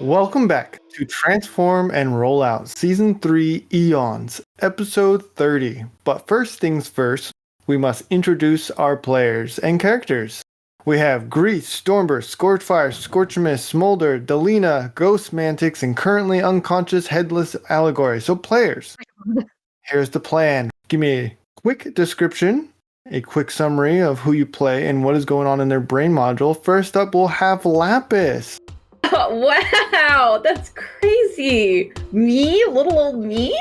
Welcome back to Transform and Roll Out Season 3 Eons, Episode 30. But first things first, we must introduce our players and characters. We have Grease, Stormburst, Scorchfire, Scorchamus, Smolder, Delina, Ghost Mantix, and currently unconscious Headless Allegory. So players, here's the plan. Give me a quick description, a quick summary of who you play and what is going on in their brain module. First up, we'll have Lapis. Wow, that's crazy. Me? Little old me?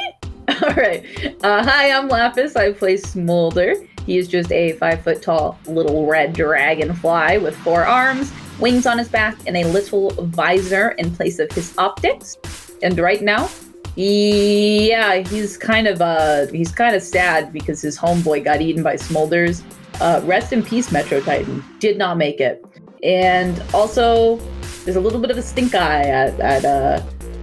All right. Hi, I'm Lapis. I play Smolder. He is just a 5 foot tall little red dragonfly with 4 arms, wings on his back, and a little visor in place of his optics. And right now, he's kind of sad because his homeboy got eaten by Smolders. Rest in peace, Metro Titan. Did not make it. And also, there's a little bit of a stink eye at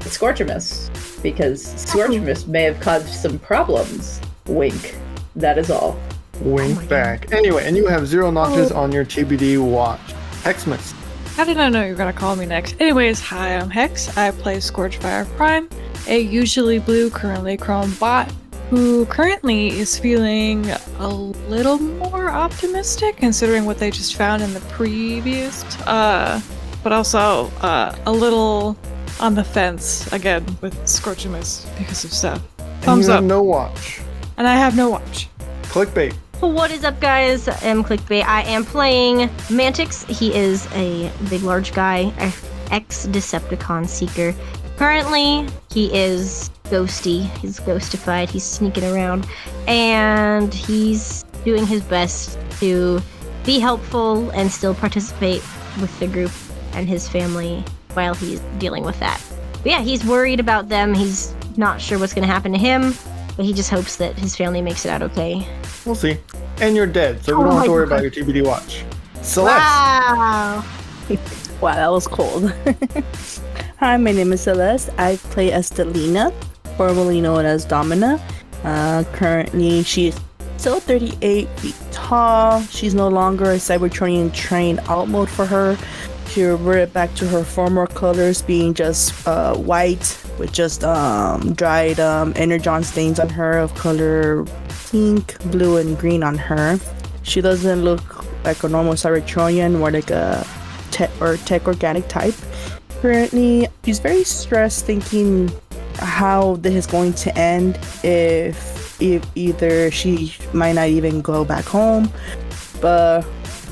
Scorchamus because Scorchamus may have caused some problems. Wink. That is all. Wink back. Anyway, and you have 0 notches on your TBD watch. Hexamis. How did I know you were gonna call me next? Anyways, hi, I'm Hex. I play Scorchfire Prime, a usually blue, currently chrome bot, who currently is feeling a little more optimistic considering what they just found in the previous, but also a little on the fence again with Scorchamus because of stuff. Thumbs up. No watch. And I have no watch. Clickbait. What is up, guys? I'm Clickbait. I am playing Mantix. He is a big, large guy, ex-Decepticon seeker. Currently, he is ghosty. He's ghostified. He's sneaking around, and he's doing his best to be helpful and still participate with the group and his family while he's dealing with that. But yeah, he's worried about them. He's not sure what's going to happen to him, but he just hopes that his family makes it out okay. We'll see. And you're dead, so we don't have to worry about your TBD watch. Celeste. Wow. Wow, that was cold. Hi, my name is Celeste. I play as Delina, formerly known as Domina. Currently, she is still 38 feet tall. She's no longer a Cybertronian trained out mode for her. She reverted back to her former colors, being just white with just dried energon stains on her of color pink, blue, and green on her. She doesn't look like a normal Cybertronian, more like a tech organic type. Currently, she's very stressed, thinking how this is going to end, if either she might not even go back home, but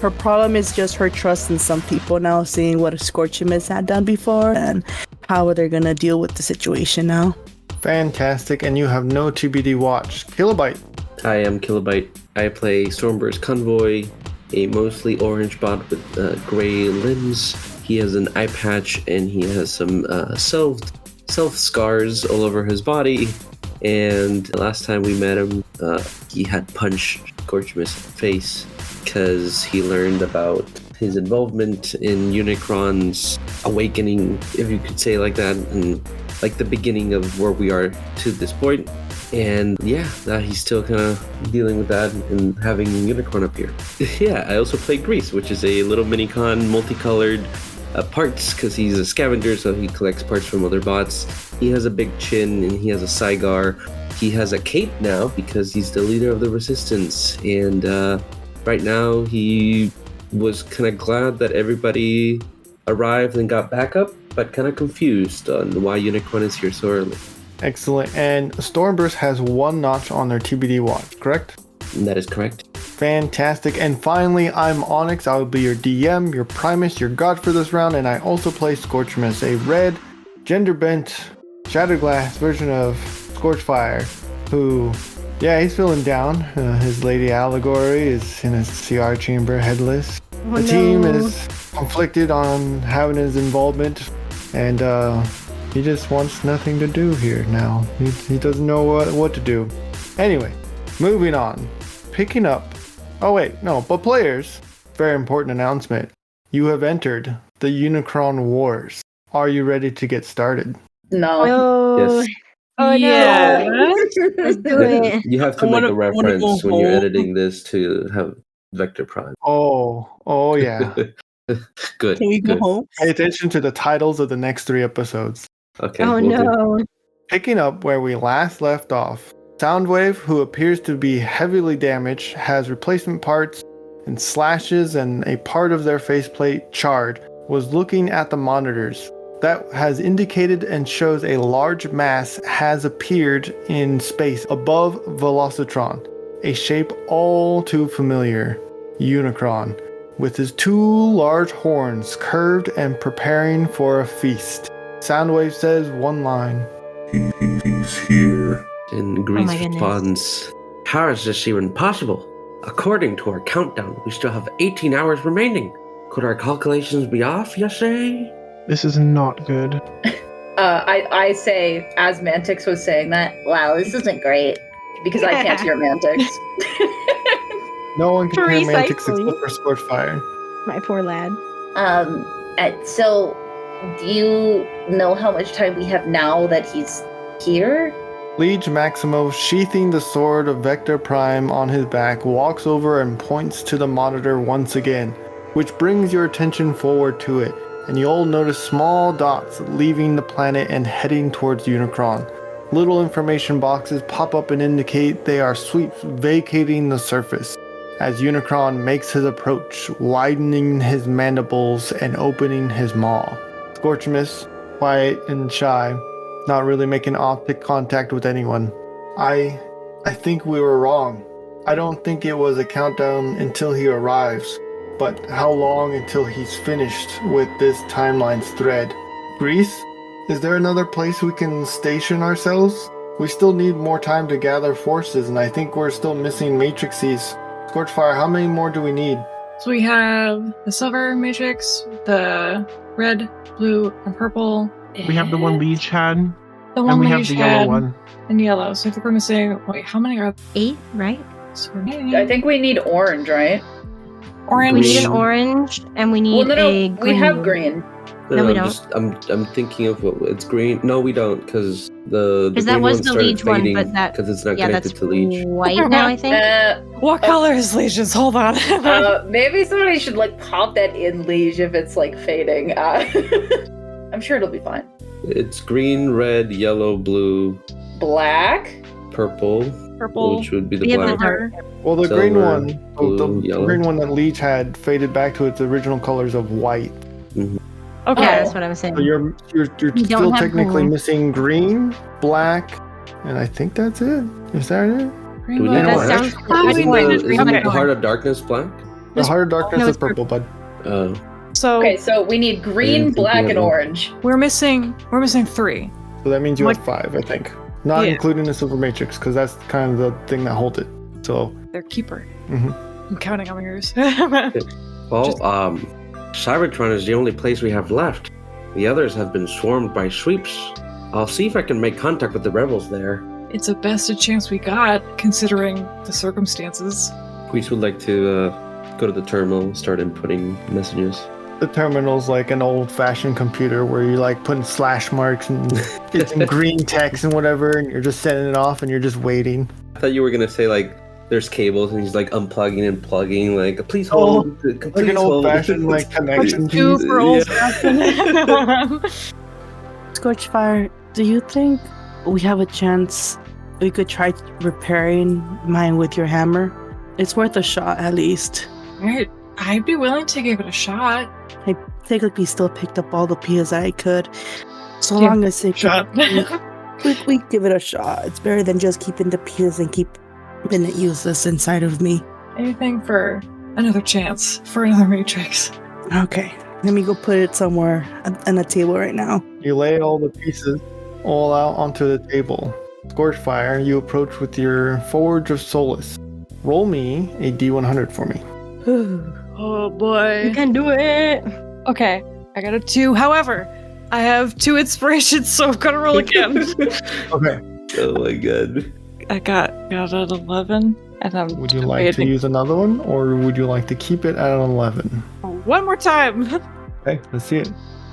her problem is just her trust in some people now, seeing what a Scorchamus had done before and how they're gonna deal with the situation now. Fantastic, and you have no TBD watch. Kilobyte. I am Kilobyte. I play Stormburst Convoy, a mostly orange bot with gray limbs. He has an eye patch and he has some self scars all over his body. And last time we met him, he had punched Scorchamus in the face because he learned about his involvement in Unicron's awakening, if you could say like that, and like the beginning of where we are to this point. And yeah, now he's still kind of dealing with that and having Unicron up here. Yeah, I also play Grease, which is a little mini-con, multicolored parts, because he's a scavenger, so he collects parts from other bots. He has a big chin and he has a Cygar. He has a cape now because he's the leader of the Resistance. And right now he was kind of glad that everybody arrived and got backup, but kind of confused on why Unicron is here so early. Excellent. And Stormburst has 1 notch on their TBD watch, correct? That is correct. Fantastic. And finally, I'm Onyx. I will be your DM, your Primus, your god for this round, and I also play Scorchamus, a red, gender-bent, Shatterglass version of Scorchfire, who, yeah, he's feeling down. His Lady Allegory is in a CR chamber, headless. The team is conflicted on having his involvement, and he just wants nothing to do here now. He doesn't know what to do. Anyway, moving on. Picking up. Oh wait, no, but players, very important announcement. You have entered the Unicron Wars. Are you ready to get started? No. Yes. Oh Yeah. no. Let's do it. You have to make a reference when you're editing this to have Vector Prime. Oh yeah. Good. Can we go good. home? Pay attention to the titles of the next 3 episodes. Okay. Oh we'll do. no. Picking up where we last left off, Soundwave, who appears to be heavily damaged, has replacement parts and slashes and a part of their faceplate charred, was looking at the monitors. That has indicated and shows a large mass has appeared in space above Velocitron, a shape all too familiar, Unicron, with his 2 large horns curved and preparing for a feast. Soundwave says one line. He's here. And Grease my goodness. responds, "How is this even possible? According to our countdown, we still have 18 hours remaining. Could our calculations be off, you say?" This is not good. I say, as Mantix was saying that, wow, this isn't great. Because I can't hear Mantix. No one can hear Mantix Precisely. except for Scorchfire. My poor lad. So, do you know how much time we have now that he's here? Liege Maximo, sheathing the sword of Vector Prime on his back, walks over and points to the monitor once again, which brings your attention forward to it, and you all notice small dots leaving the planet and heading towards Unicron. Little information boxes pop up and indicate they are sweeps vacating the surface, as Unicron makes his approach, widening his mandibles and opening his maw. Scorchamus, quiet and shy, not really making optic contact with anyone. I think we were wrong. I don't think it was a countdown until he arrives, but how long until he's finished with this timeline's thread? Grease? Is there another place we can station ourselves? We still need more time to gather forces, and I think we're still missing matrices. Scorchfire, how many more do we need? So we have the silver matrix, the red, blue, and purple. We have the one Leech had, The one and we that have you the yellow had, one. and yellow. So I think we're missing. Wait, how many are? 8, right? So we're missing I think we need orange, right? orange. We need Green. an orange, and we need Well, no, a we green. have green. No, we I'm thinking of what it's green. No, we don't, because the Because that green was one the started Leech one, fading but that because it's not yeah, connected that's to Leech. white now, I think. What color is Legions? Hold on. Maybe somebody should like pop that in Liege if it's like fading. I'm sure it'll be fine. It's green, red, yellow, blue, Black. purple, Purple. which would be the We have the black. Silver. Well, the Silver, green one, blue, the yellow. green one that Leech had faded back to its original colors of white. Okay. Yeah, that's what I was saying. So you're We still don't have technically green. missing green, black, and I think that's it. Is that it? Green, Do we black. need that more? sounds Oh, Isn't, we the, needed green. isn't Okay. the Heart of Darkness black? The This- Heart of Darkness no, is it's purple, bud. Oh, So Okay, so we need green, think we black, have and one. orange. we're missing 3. So that means you Like- have 5, I think. Not Yeah. including the Silver Matrix, because that's kind of the thing that holds it. So, They're keeper. Mhm. I'm counting on my ears. well, Just- Cybertron is the only place we have left. The others have been swarmed by sweeps. I'll see if I can make contact with the rebels there. It's the best a chance we got, considering the circumstances. Grease would like to go to the terminal and start inputting messages. the terminal's like an old-fashioned computer where you like putting slash marks and it's in green text and whatever, and you're just sending it off and you're just waiting. I thought you were gonna say like there's cables and he's like unplugging and plugging. Like please Oh, hold. Like an old-fashioned like connection piece. Super old Yeah. Scorchfire, do you think we have a chance we could try repairing mine with your hammer? It's worth a shot at least. Alright, I'd be willing to give it a shot. I technically still picked up all the PSI I could. So Yeah, long as it Shot. we give it a shot. It's better than just keeping the PS and keeping it useless inside of me. Anything for another chance, for another matrix. Okay, let me go put it somewhere on a table right now. You lay all the pieces all out onto the table. Scorchfire, you approach with your Forge of Solace. Roll me a D100 for me. Oh boy. You can do it. Okay, I got a 2. However, I have 2 inspirations, so I've got to roll again. Okay. Oh my god. I got an 11, and I'm Would you like to debating. use another one, or would you like to keep it at an 11? One more time. Okay, let's see it.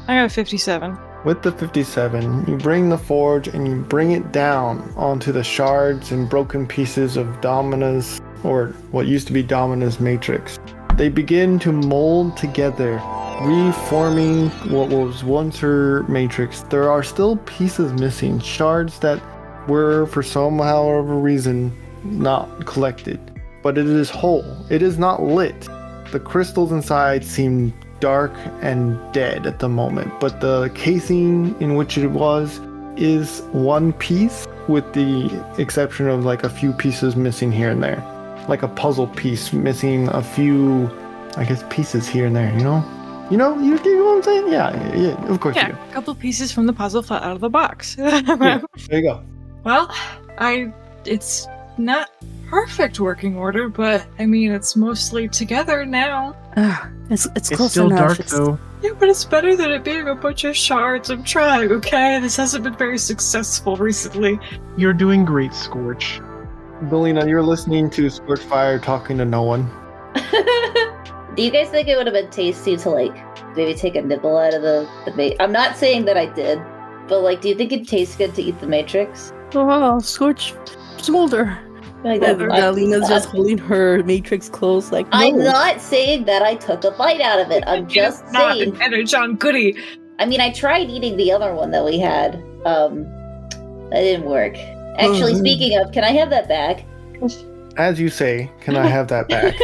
I got a 57. With the 57, you bring the forge and you bring it down onto the shards and broken pieces of Domina's, or what used to be Domina's matrix. They begin to mold together, reforming what was once her matrix. There are still pieces missing, shards that were, for somehow reason, not collected. But it is whole. It is not lit. The crystals inside seem dark and dead at the moment, but the casing in which it was is one piece, with the exception of like a few pieces missing here and there. Like a puzzle piece missing a few, I guess, pieces here and there, you know? You know what I'm saying? Yeah, of course you do. Yeah, a couple pieces from the puzzle fell out of the box. Yeah, there you go. Well, it's not perfect working order, but I mean, it's mostly together now. It's It's close still enough. dark though. Yeah, but it's better than it being a bunch of shards. I'm trying, okay? This hasn't been very successful recently. You're doing great, Scorch. Belina, you're listening to Scorchfire talking to no one. Do you guys think it would have been tasty to like maybe take a nibble out of the bait? I'm not saying that I did, but like, do you think it tastes good to eat the Matrix? Oh, Scorch, Smolder. Like And Lena's just holding her matrix close like, no. I'm not saying that I took a bite out of it. I'm just not saying. an energon goodie. I mean, I tried eating the other one that we had. That didn't work. Actually, speaking of, can I have that back? As you say, can I have that back?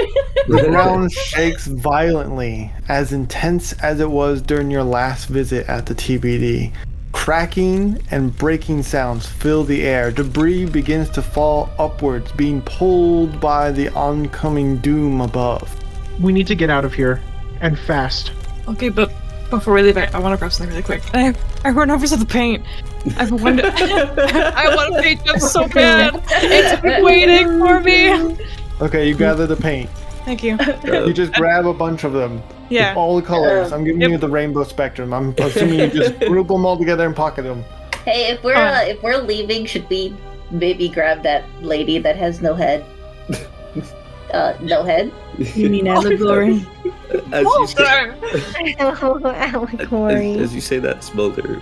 The ground shakes violently, as intense as it was during your last visit at the TBD. Cracking and breaking sounds fill the air. Debris begins to fall upwards, being pulled by the oncoming doom above. We need to get out of here. And fast. Okay, but before we leave, I want to grab something really quick. I run over to the paint. I want to paint them so bad. It's been waiting for me. Okay, you gather the paint. Thank you. You just grab a bunch of them. Yeah. All the colors. I'm giving Yep. you the rainbow spectrum. I'm assuming you just group them all together and pocket them. Hey, if we're leaving, should we maybe grab that lady that has no head? No head? You mean Allegory? As you say, Allegory. as you say that, Smolder,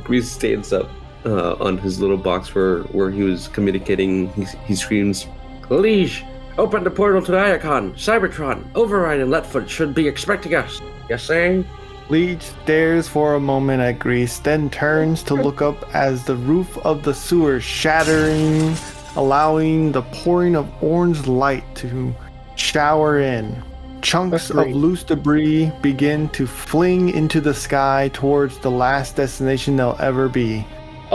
Grease stands up on his little box where he was communicating. He screams, "Liege, open the portal to the Iacon. Cybertron, Override and Letfoot should be expecting us. Yes, saying?" Leech stares for a moment at Grease, then turns to look up as the roof of the sewer shattering, allowing the pouring of orange light to shower in. Chunks of loose debris begin to fling into the sky towards the last destination they'll ever be.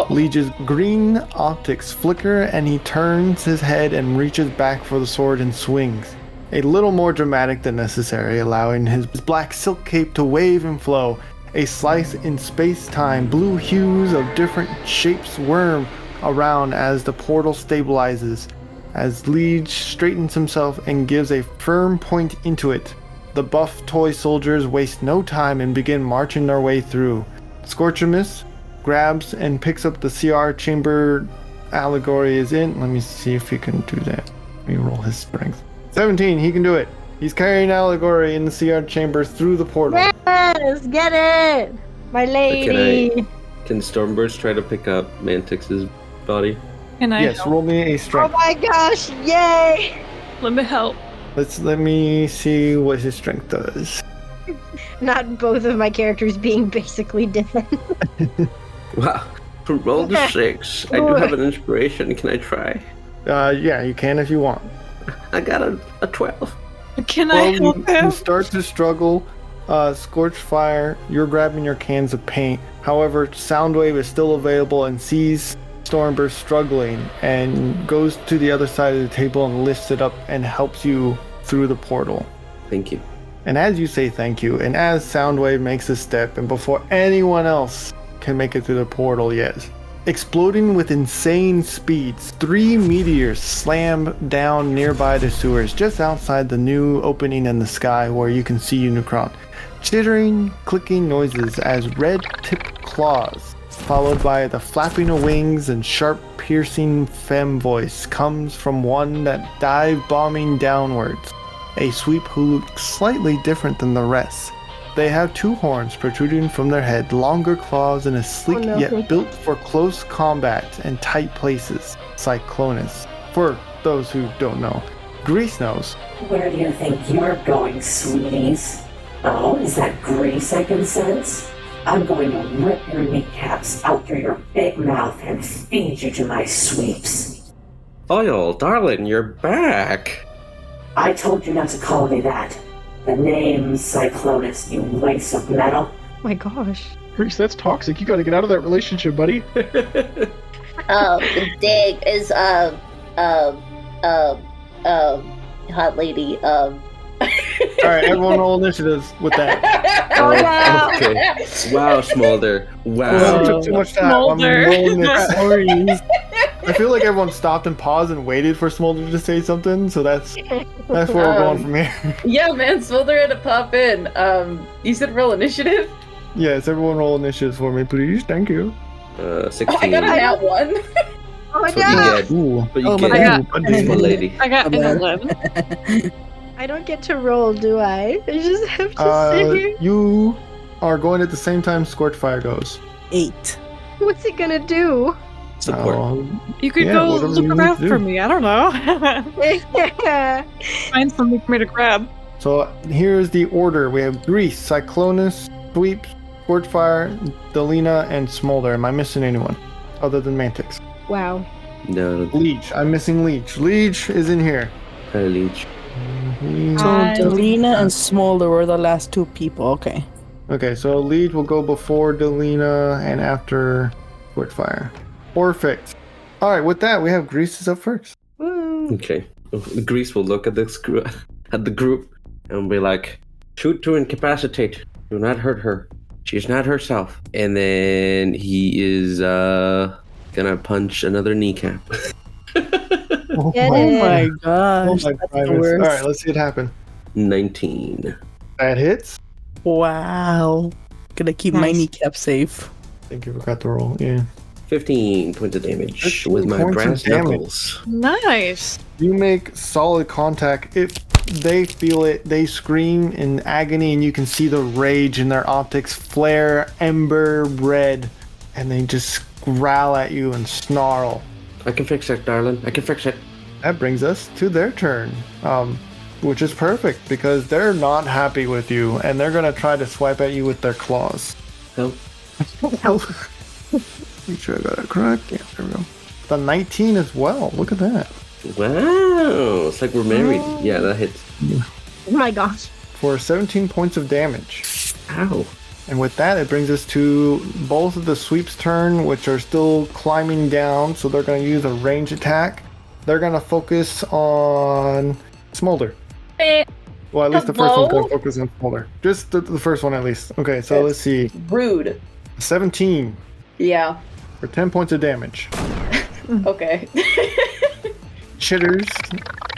Leech's green optics flicker and he turns his head and reaches back for the sword and swings. A little more dramatic than necessary, allowing his black silk cape to wave and flow. A slice in space-time, blue hues of different shapes whirm around as the portal stabilizes. As Leech straightens himself and gives a firm point into it, the buff toy soldiers waste no time and begin marching their way through. Scorchamus grabs and picks up the CR chamber Allegory is in. Let me see if he can do that. Let me roll his strength. 17, he can do it. He's carrying Allegory in the CR chamber through the portal. Yes, get it! My lady! Can Stormburst try to pick up Mantix's body? Can I Yes, help? roll me a Oh strength. my gosh, yay! Let me help. Let me see what his strength does. Not both of my characters being basically different. Wow. From roll to 6, I do have an inspiration. Can I try? Yeah, you can if you want. I got a 12. Can I help you him? start to struggle. Scorchfire, you're grabbing your cans of paint. However, Soundwave is still available and sees Stormburst struggling and goes to the other side of the table and lifts it up and helps you through the portal. Thank you. And as you say thank you, and as Soundwave makes a step, and before anyone else can make it through the portal yet, exploding with insane speeds, 3 meteors slam down nearby the sewers, just outside the new opening in the sky where you can see Unicron. Chittering, clicking noises as red-tipped claws, followed by the flapping of wings and sharp, piercing femme voice, comes from one that dive-bombing downwards. A sweep who looks slightly different than the rest. They have 2 horns protruding from their head, longer claws, and a sleek yet built for close combat and tight places. Cyclonus. For those who don't know, Grease knows. Where do you think you're going, sweeties? Oh, is that grease I can sense? I'm going to rip your kneecaps out through your big mouth and feed you to my sweeps. Oil, darling, you're back. I told you not to call me that. The name's Cyclonus, you waste of metal. Oh my gosh. Grease, that's toxic. You gotta get out of that relationship, buddy. Dig is hot lady. Alright, everyone roll initiatives with that. Oh, okay. Wow, Smolder. Wow. It took too much time. Smolder. I'm rolling it. Sorry. I feel like everyone stopped and paused and waited for Smolder to say something, so that's where we're going from here. Yeah, man, Smolder had to pop in. You said roll initiative? Yes, everyone roll initiatives for me, please. Thank you. 16. Oh, I got a nat one. Oh my That's what god! you get. Ooh. But you Oh, get my it. Small lady. I got an 11. I don't get to roll, do I? I just have to sit here. You are going at the same time Scorchfire goes. 8. What's it gonna do? Support. You could Yeah, go whatever you look need around to do. for me. I don't know. Find something for me to grab. So here's the order. We have Grease, Cyclonus, Sweeps, Scorchfire, Delina, and Smolder. Am I missing anyone other than Mantix? Wow. No, Leech. I'm missing Leech. Leech is in here. Kylie Leech. Leech. So Delina and Smolder were the last 2 people. Okay. Okay, so Leech will go before Delina and after Scorchfire. Perfect. All right, with that, we have Grease is up first. Okay. Grease will look at the group and be like, shoot to incapacitate. Do not hurt her. She's not herself. And then he is gonna punch another kneecap. Oh Get my, it. my oh gosh. my That's goodness. the All worst. right, let's see it happen. 19. That hits. Wow. Gonna keep my Nice. kneecap safe. I think you forgot to roll. Yeah. 15 points of damage 15 with my points of brass damage. knuckles. Nice. You make solid contact. If they feel it, they scream in agony, and you can see the rage in their optics flare ember red, and they just growl at you and snarl. I can fix it, darling. I can fix it. That brings us to their turn, which is perfect because they're not happy with you, and they're gonna try to swipe at you with their claws. Help. Make sure I got it correct. Yeah, there we go. The 19 as well. Look at that. Wow. It's like we're married. Yeah, that hits. Oh my gosh. For 17 points of damage. Ow. And with that, it brings us to both of the sweeps' turn, which are still climbing down, so they're going to use a range attack. They're going to focus on Smolder. Well, at least the first one's going to focus on Smolder. Just the first one, at least. Okay, so let's see. Rude. 17 Yeah. for 10 points of damage. Okay. Chitters,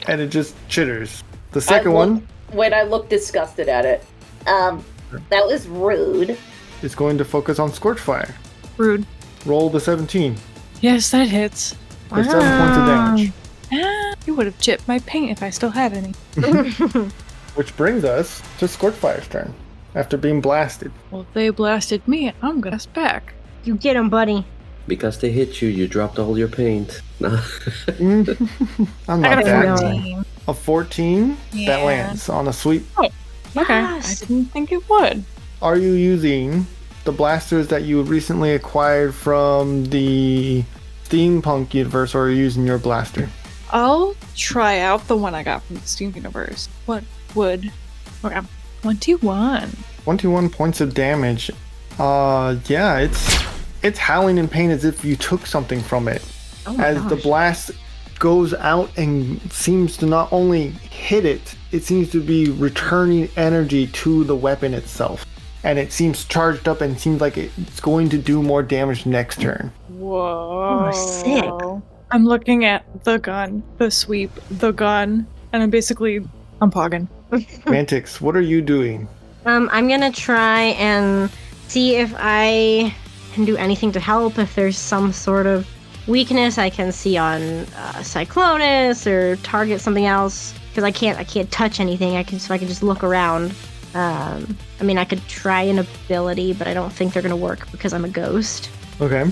and it just chitters. The second one Wait, I look disgusted at it. That was rude. is going to focus on Scorchfire. Rude. Roll the 17 Yes, that hits. for 7 points of damage. You would have chipped my paint if I still had any. Which brings us to Scorchfire's turn after being blasted. Well, if they blasted me, I'm gonna back. You get him, buddy. Because they hit you, you dropped all your paint. Nah. I'm I not got a that. 14. A 14 that Yeah. lands on a sweep. Okay, Yes. I didn't think it would. Are you using the blasters that you recently acquired from the steampunk universe, or are you using your blaster? I'll try out the one I got from the Steam Universe. What would? Okay, 21. 21 points of damage. Yeah, it's howling in pain as if you took something from it. Oh my As the gosh. blast goes out and seems to not only hit it, it seems to be returning energy to the weapon itself. And it seems charged up and seems like it's going to do more damage next turn. Whoa. sick. I'm looking at the gun, the sweep, the gun, and I'm pogging. Mantix, what are you doing? I'm gonna try and see if I can do anything to help. If there's some sort of weakness I can see on Cyclonus or target something else, because I can't touch anything. I can just look around. I mean, I could try an ability, but I don't think they're gonna work because I'm a ghost. Okay.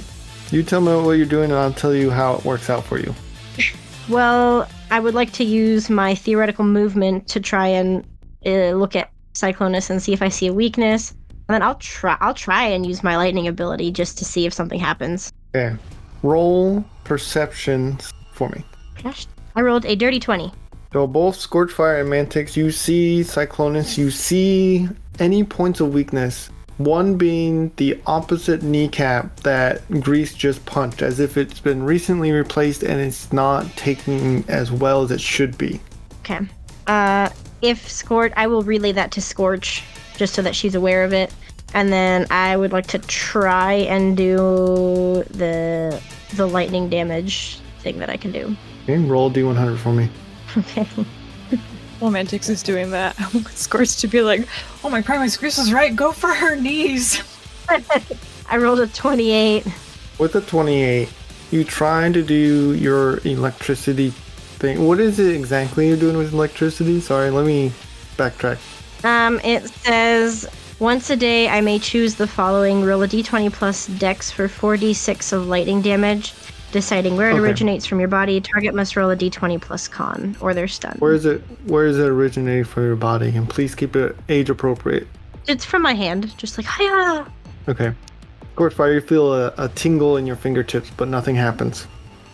You tell me what you're doing and I'll tell you how it works out for you. Well, I would like to use my theoretical movement to try and look at Cyclonus and see if I see a weakness. And then I'll try and use my lightning ability just to see if something happens. Okay. Roll perceptions for me. Gosh, I rolled a dirty 20. So both Scorchfire and Mantix, you see Cyclonus, you see any points of weakness. One being the opposite kneecap that Grease just punched, as if it's been recently replaced and it's not taking as well as it should be. Okay. If Scorch, I will relay that to Scorch, just so that she's aware of it. And then I would like to try and do the lightning damage thing that I can do. Okay, roll D100 for me. Okay. While Mantix is doing that, I want Scorch to be like, oh my Primus Grease was right, go for her knees. I rolled a 28. With a 28, you try to do your electricity thing. What is it exactly you're doing with electricity? Sorry, let me backtrack. It says, once a day I may choose the following. Roll a d20 plus dex for 4d6 of lightning damage. Deciding where it originates from your body, target must roll a d20 plus con, or they're stunned. Where is it originating from your body? And please keep it age appropriate. It's from my hand, just like, hiya! Okay. Scorchfire, you feel a tingle in your fingertips, but nothing happens.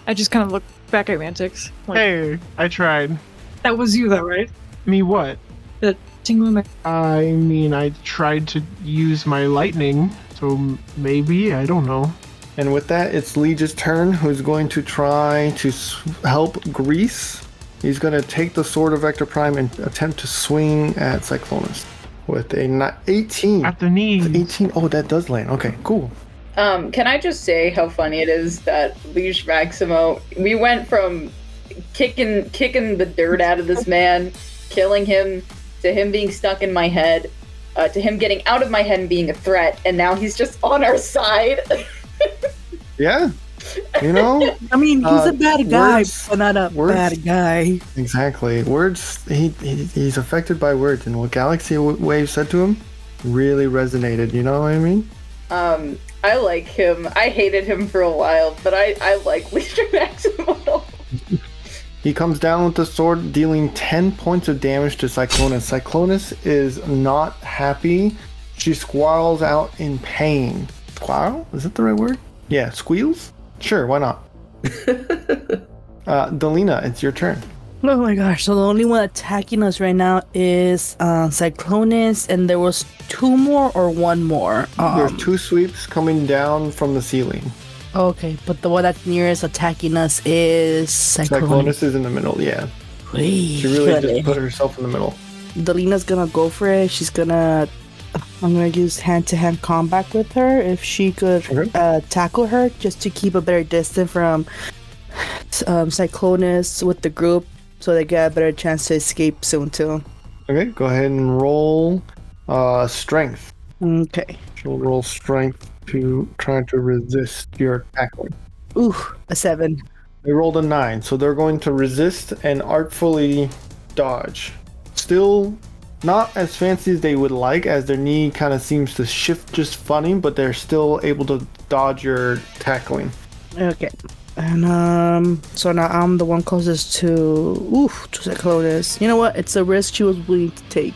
I just kind of look back at Mantix. Like, Hey, I tried. that was you though, right? Me what? The tingle in my... I mean, I tried to use my lightning, so maybe, I don't know. And with that, it's Liege's turn, who's going to try to help Grease. He's going to take the Sword of Vector Prime and attempt to swing at Cyclonus with a 18. At the knees. 18. Oh, that does land. Okay, cool. Can I just say how funny it is that Liege Maximo, we went from kicking the dirt out of this man, killing him, to him being stuck in my head, to him getting out of my head and being a threat, and now he's just on our side. Yeah. You know? I mean, he's a bad guy, words- but not a bad guy. Exactly. Words, he's affected by words, and what Galaxy Wave said to him really resonated, you know what I mean? I like him. I hated him for a while, but I like Liege Maximo. He comes down with the sword, dealing 10 points of damage to Cyclonus. Cyclonus is not happy. She squalls out in pain. Squirrel? Is that the right word? Yeah, squeals? Sure, why not? Delina, it's your turn. Oh my gosh, so the only one attacking us right now is Cyclonus, and there was two more or one more? There's two sweeps coming down from the ceiling. Okay, but the one that's nearest attacking us is Cyclonus. Cyclonus is in the middle, yeah. She really just put herself in the middle. Delina's gonna go for it. I'm gonna use hand-to-hand combat with her. If she could tackle her, just to keep a better distance from Cyclonus with the group, so they get a better chance to escape soon too. Okay, go ahead and roll strength. Okay. She'll roll strength to try to resist your tackling. Ooh, a 7. They rolled a 9, so they're going to resist and artfully dodge. Still not as fancy as they would like, as their knee kind of seems to shift just funny, but they're still able to dodge your tackling. Okay. And so now I'm the one closest to Cyclonus. You know what? It's a risk she was willing to take.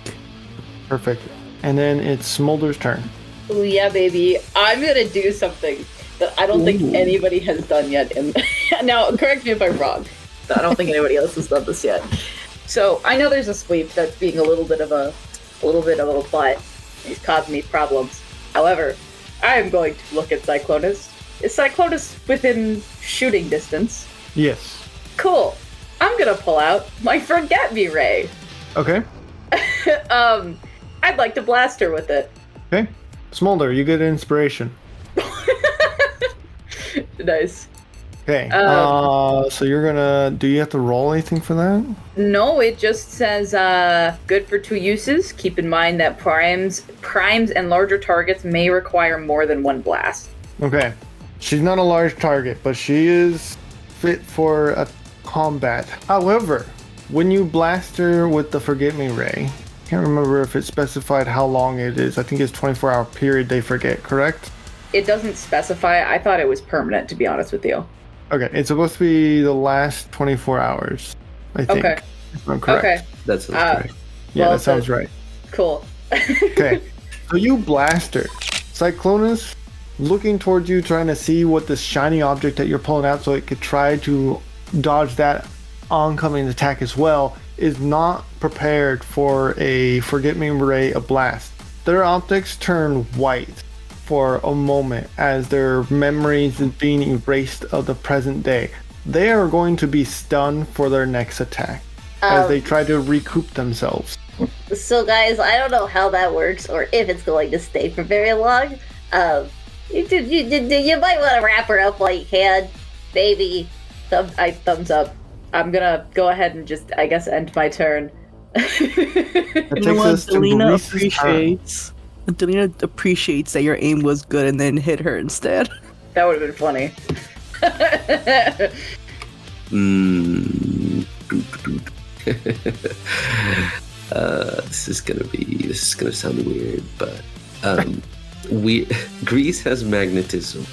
Perfect. And then it's Smolder's turn. Oh yeah, baby. I'm gonna do something that I don't think anybody has done yet. Now, correct me if I'm wrong. I don't think anybody else has done this yet. So I know there's a sweep that's being a little bit of a butt. He's causing me problems. However, I am going to look at Cyclonus. Is Cyclonus within shooting distance? Yes. Cool. I'm gonna pull out my Forget Me Ray. Okay. I'd like to blast her with it. Okay. Smolder, you get inspiration. Nice. Okay. So you're gonna. Do you have to roll anything for that? No, it just says good for 2 uses. Keep in mind that primes and larger targets may require more than 1 blast. Okay. She's not a large target, but she is fit for a combat. However, when you blast her with the Forget Me Ray, I can't remember if it specified how long it is. I think it's 24-hour period they forget, correct? It doesn't specify. I thought it was permanent, to be honest with you. Okay, it's supposed to be the last 24 hours. I think. Okay. If I'm correct. Okay. That sounds correct. Yeah, Well that sounds said. right. Cool. Okay. So you blast her. Cyclonus, looking towards you, trying to see what this shiny object that you're pulling out so it could try to dodge that oncoming attack as well, is not prepared for a Forget Me Ray, a blast. Their optics turn white for a moment as their memories is being erased of the present day. They are going to be stunned for their next attack as they try to recoup themselves. So guys, I don't know how that works or if it's going to stay for very long. You might want to wrap her up while you can. Maybe. Thumbs up. I'm gonna go ahead and just, I guess, end my turn. That You know takes what? us to Grease's turn. Delina appreciates that your aim was good and then hit her instead. That would have been funny. This is gonna sound weird, but Grease has magnetism,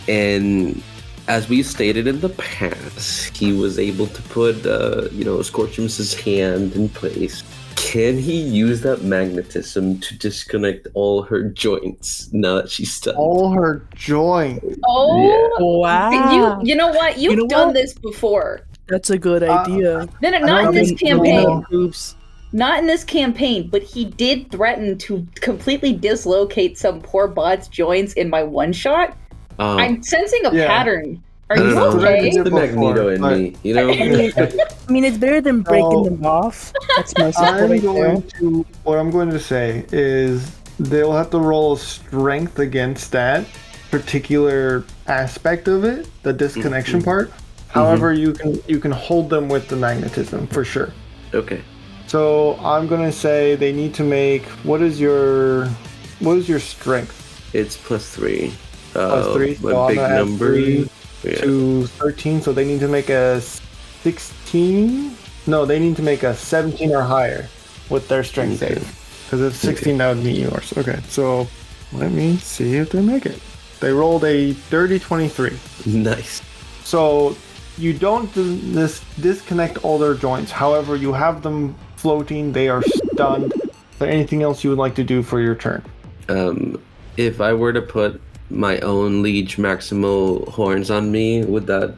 and as we stated in the past, he was able to put Scorchimus's hand in place. Can he use that magnetism to disconnect all her joints now that she's stunned? All her joints. Oh, Wow. You know what? You've done this before. That's a good idea. No, not in this campaign. Oops. Not in this campaign, but he did threaten to completely dislocate some poor bot's joints in my one shot. I'm sensing a pattern. Are you okay? It's the Magneto in me, you know? I mean, it's better than breaking them off. That's my What I'm going to say is they'll have to roll strength against that particular aspect of it, the disconnection part. However, you can hold them with the magnetism for sure. Okay. So I'm gonna say they need to make what is your strength? It's +3. +3. So My I'm big gonna add number. 3 Yeah. to 13. So they need to make a 16. No, they need to make a 17 or higher with their strength save. Because if 16, that would meet yours. Okay, so let me see if they make it. They rolled a dirty 23. Nice. So you don't disconnect all their joints. However, you have them floating. They are stunned. Is there anything else you would like to do for your turn? If I were to put my own Liege Maximo horns on me, would that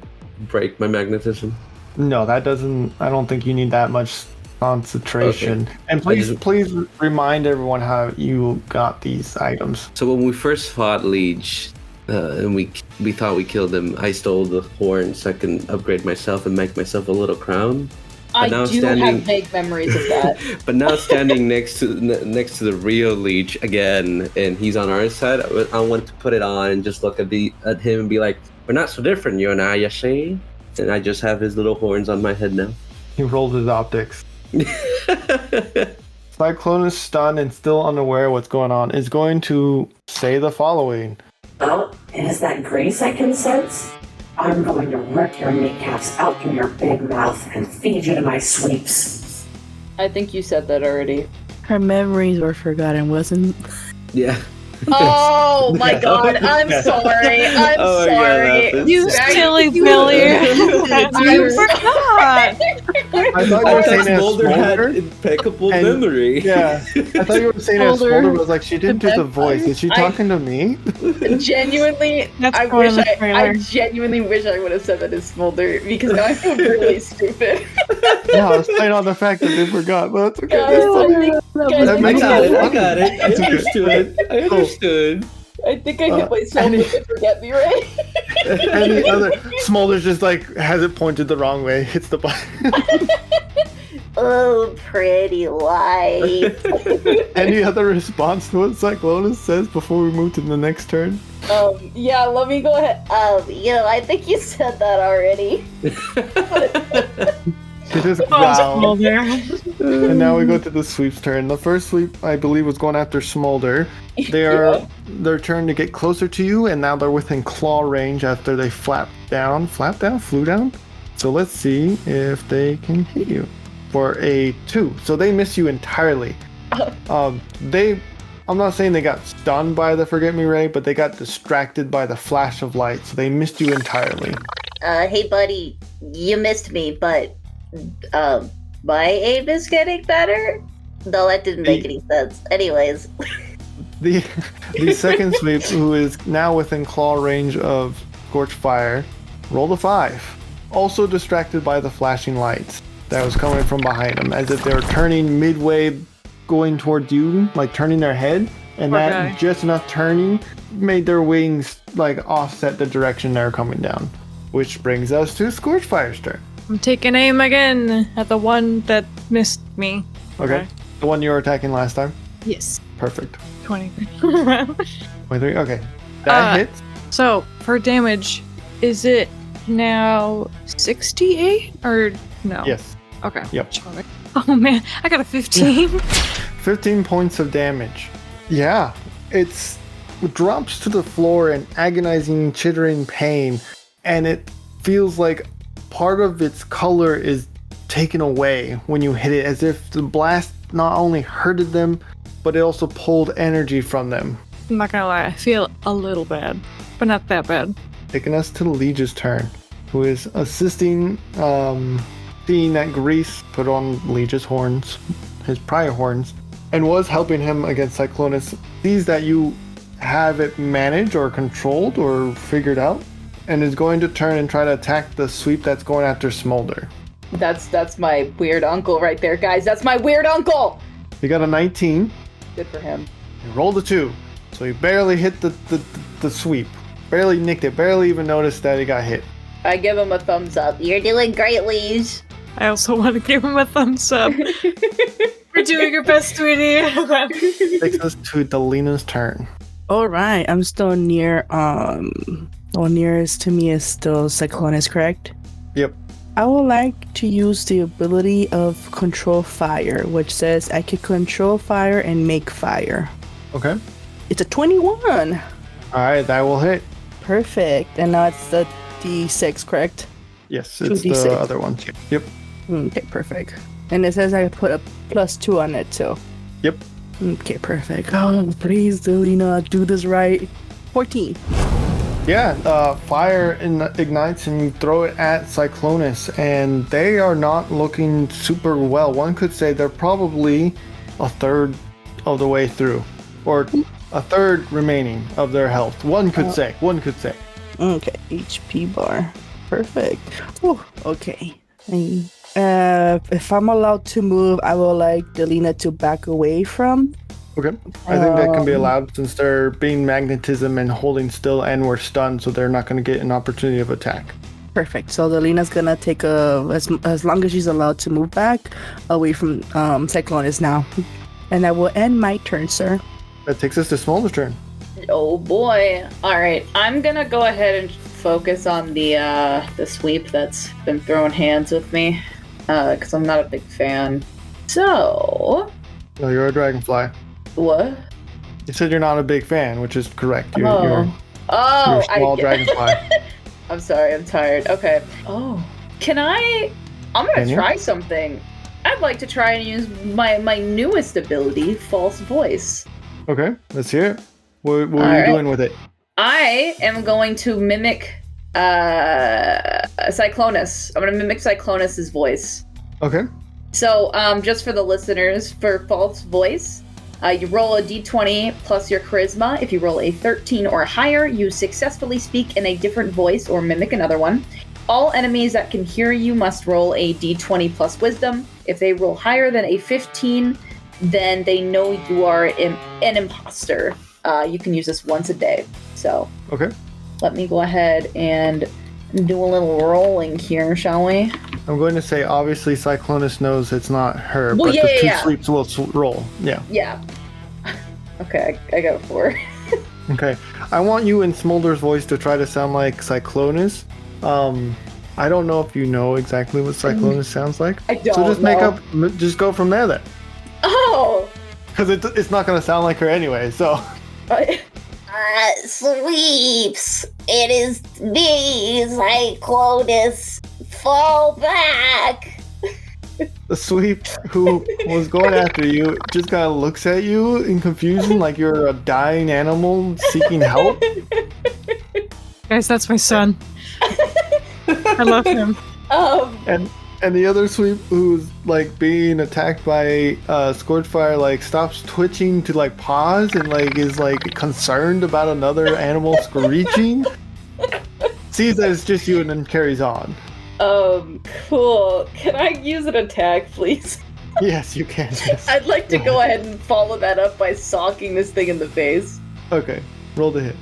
break my magnetism? No, that doesn't. I don't think you need that much concentration. Okay. And please remind everyone how you got these items. So when we first fought Liege, and we thought we killed him, I stole the horn so I can upgrade myself and make myself a little crown. I do have vague memories of that. But now standing next to the real Leech again, and he's on our side, I want to put it on and just look at him and be like, "We're not so different, you and I, you see?" And I just have his little horns on my head now. He rolled his optics. Cyclonus, stunned and still unaware what's going on, is going to say the following. Oh, is that Grace I can sense? I'm going to rip your kneecaps out through your big mouth and feed you to my sweeps. I think you said that already. Her memories were forgotten, wasn't? Yeah. Oh my god, I'm sorry. I'm sorry. God, you silly Billy. You forgot. I thought you were saying as Smolder had Smolder. impeccable memory. Yeah, I thought you were saying as Smolder, but I was like, she didn't do the voice. Is she talking to me? Genuinely, I genuinely wish I would have said that as Smolder because now I feel really stupid. Yeah, I was playing on the fact that they forgot, but that's okay. I got it. I understood. I think I can play Smolder to forget me, right? Any other Smolder's just like has it pointed the wrong way, hits the button. Oh, pretty light. Any other response to what Cyclonus says before we move to the next turn? Yeah, let me go ahead. I think you said that already. It just growled. And now we go to the sweep's turn. The first sweep, I believe, was going after Smolder. Their turn to get closer to you, and now they're within claw range after they flew down. So let's see if they can hit you for a 2. So they miss you entirely. I'm not saying they got stunned by the Forget Me Ray, but they got distracted by the flash of light, so they missed you entirely. Hey buddy, you missed me, but my aim is getting better? No, that didn't make any sense. Anyways. The second sweep, who is now within claw range of Scorch Fire, rolled a 5. Also distracted by the flashing lights that was coming from behind them, as if they were turning midway going towards you, like turning their head, and that just enough turning made their wings like offset the direction they're coming down. Which brings us to Scorch Fire's turn. I'm taking aim again at the one that missed me. Okay. The one you were attacking last time? Yes. Perfect. 23. 23, okay. That hits. So, for damage, is it now 68 or no? Yes. Okay. Yep. Oh man, I got a 15. 15 points of damage. Yeah. It drops to the floor in agonizing, chittering pain, and it feels like part of its color is taken away when you hit it, as if the blast not only hurted them, but it also pulled energy from them. I'm not gonna lie, I feel a little bad, but not that bad. Taking us to Liege's turn, who is assisting, seeing that Grease put on Liege's horns, his prior horns, and was helping him against Cyclonus. Sees that you have it managed or controlled or figured out, and is going to turn and try to attack the sweep that's going after Smolder. That's my weird uncle right there, guys. That's my weird uncle! He got a 19. Good for him. He rolled a 2. So he barely hit the sweep. Barely nicked it. Barely even noticed that he got hit. I give him a thumbs up. You're doing great, Liege. I also want to give him a thumbs up. You're doing your best, sweetie. Takes us to Delina's turn. Alright, I'm still near, nearest to me is still Cyclonus, correct? Yep. I would like to use the ability of Control Fire, which says I can control fire and make fire. Okay. It's a 21! Alright, that will hit. Perfect. And now it's the D6, correct? Yes, it's 2d6. the other one. Yep. Okay, perfect. And it says I put a +2 on it too. Yep. Okay, perfect. Oh, please, Delina, do this right. 14. Yeah, fire ignites and you throw it at Cyclonus, and they are not looking super well. One could say they're probably a third of the way through, or a third remaining of their health. One could say. Okay, HP bar. Perfect. Oh, okay. If I'm allowed to move, I would like Delina to back away from. Okay. I think that can be allowed since they're being magnetism and holding still and we're stunned, so they're not going to get an opportunity of attack. Perfect. So Delina's going to take as long as she's allowed to move back away from Cyclonus now. And I will end my turn, sir. That takes us to Smolder's turn. Oh boy. Alright, I'm gonna go ahead and focus on the sweep that's been throwing hands with me. Because I'm not a big fan. So... No, you're a dragonfly. What? You said you're not a big fan, which is correct. You're a small dragonfly. I'm sorry, I'm tired. Okay. Oh. I'm gonna try something. I'd like to try and use my newest ability, False Voice. Okay, let's hear it. What are you doing with it? I am going to mimic Cyclonus. I'm gonna mimic Cyclonus's voice. Okay. So, just for the listeners, for False Voice, you roll a d20 plus your charisma. If you roll a 13 or higher, you successfully speak in a different voice or mimic another one. All enemies that can hear you must roll a d20 plus wisdom. If they roll higher than a 15, then they know you are an imposter. You can use this once a day. So, okay. Let me go ahead and do a little rolling here, shall we? I'm going to say, obviously, Cyclonus knows it's not her, well, but the two sleeps will roll. Yeah. Yeah. Okay, I got a 4. Okay. I want you in Smolder's voice to try to sound like Cyclonus. I don't know if you know exactly what Cyclonus sounds like. I don't So just go from there then. Oh! Because it's not going to sound like her anyway, so... Sweeps! It is me, Cyclonus! Fall back! The sweep who was going after you just kind of looks at you in confusion like you're a dying animal seeking help. Guys, that's my son. I love him. And the other sweep who's like being attacked by Scorchfire like stops twitching to like pause and like is like concerned about another animal screeching. Sees that it's just you and then carries on. Cool. Can I use an attack, please? Yes, you can. Yes. I'd like to go ahead and follow that up by socking this thing in the face. Okay, roll the hit.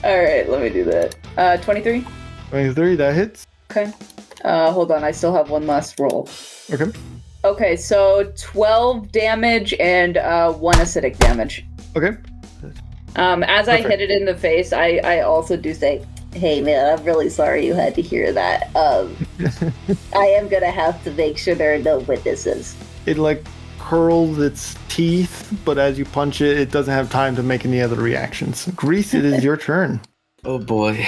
Alright, let me do that. 23? 23, that hits. Okay. Hold on, I still have one last roll. Okay. Okay, so 12 damage and 1 acidic damage. Okay. As I hit it in the face, I also do say, hey man, I'm really sorry you had to hear that. I am gonna have to make sure there are no witnesses. It like curls its teeth, but as you punch it, it doesn't have time to make any other reactions. Grease, it is your turn. Oh boy.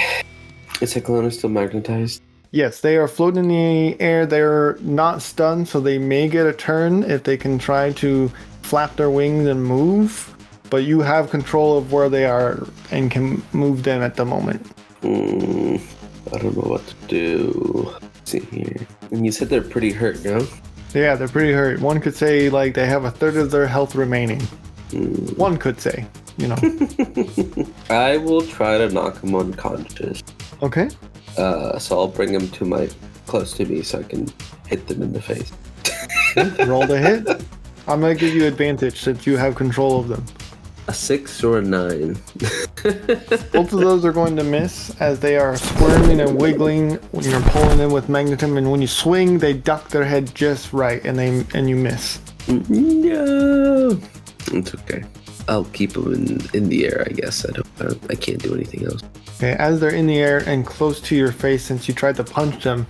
Is Cyclona still magnetized? Yes, they are floating in the air. They're not stunned, so they may get a turn if they can try to flap their wings and move. But you have control of where they are and can move them at the moment. I don't know what to do. Let's see here. And you said they're pretty hurt, no? Yeah, they're pretty hurt. One could say like they have a third of their health remaining. One could say, you know. I will try to knock them unconscious. Okay. So I'll bring them close to me so I can hit them in the face. Roll the hit. I'm gonna give you advantage since you have control of them. A 6 or a 9. Both of those are going to miss as they are squirming and wiggling when you're pulling them with magnetism, and when you swing, they duck their head just right, and you miss. No, it's okay. I'll keep them in the air, I guess. I can't do anything else. Okay, as they're in the air and close to your face, since you tried to punch them,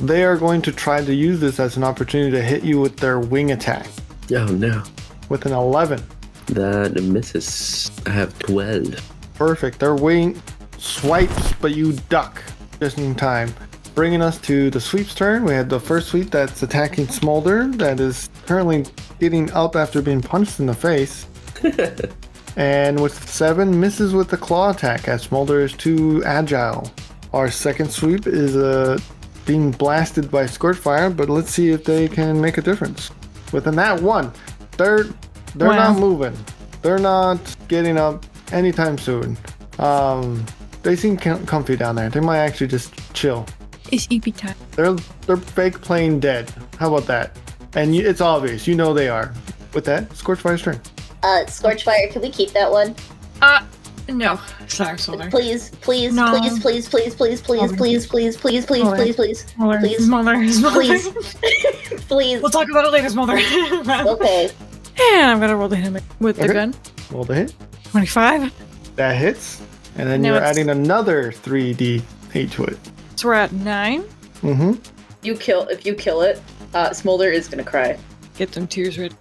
they are going to try to use this as an opportunity to hit you with their wing attack. Oh no! With an 11. That misses. I have 12. Perfect. Their wing swipes, but you duck just in time. Bringing us to the sweep's turn. We had the first sweep that's attacking Smolder, that is currently getting up after being punched in the face. And with 7, misses with the claw attack as Smolder is too agile. Our second sweep is being blasted by Scorchfire, but let's see if they can make a difference. With a nat 1, they're not moving. They're not getting up anytime soon. They seem comfy down there. They might actually just chill. It's EP time. They're fake playing dead. How about that? And it's obvious. You know they are. With that, Scorchfire's turn. Scorchfire, can we keep that one? No. Sorry, Smolder. Please, please, No. please, please, please, please, please, please, please, please, please, Smolder. please, please, Smolder. please, Smolder. Smolder. please, please. We'll talk about it later, Smolder. Okay. And I'm gonna roll the hit with the gun. Roll the hit. 25. That hits. And then Now you're it's- adding another 3d8 to it. So we're at 9. Mm-hmm. If you kill it, Smolder is gonna cry. Get them tears ready.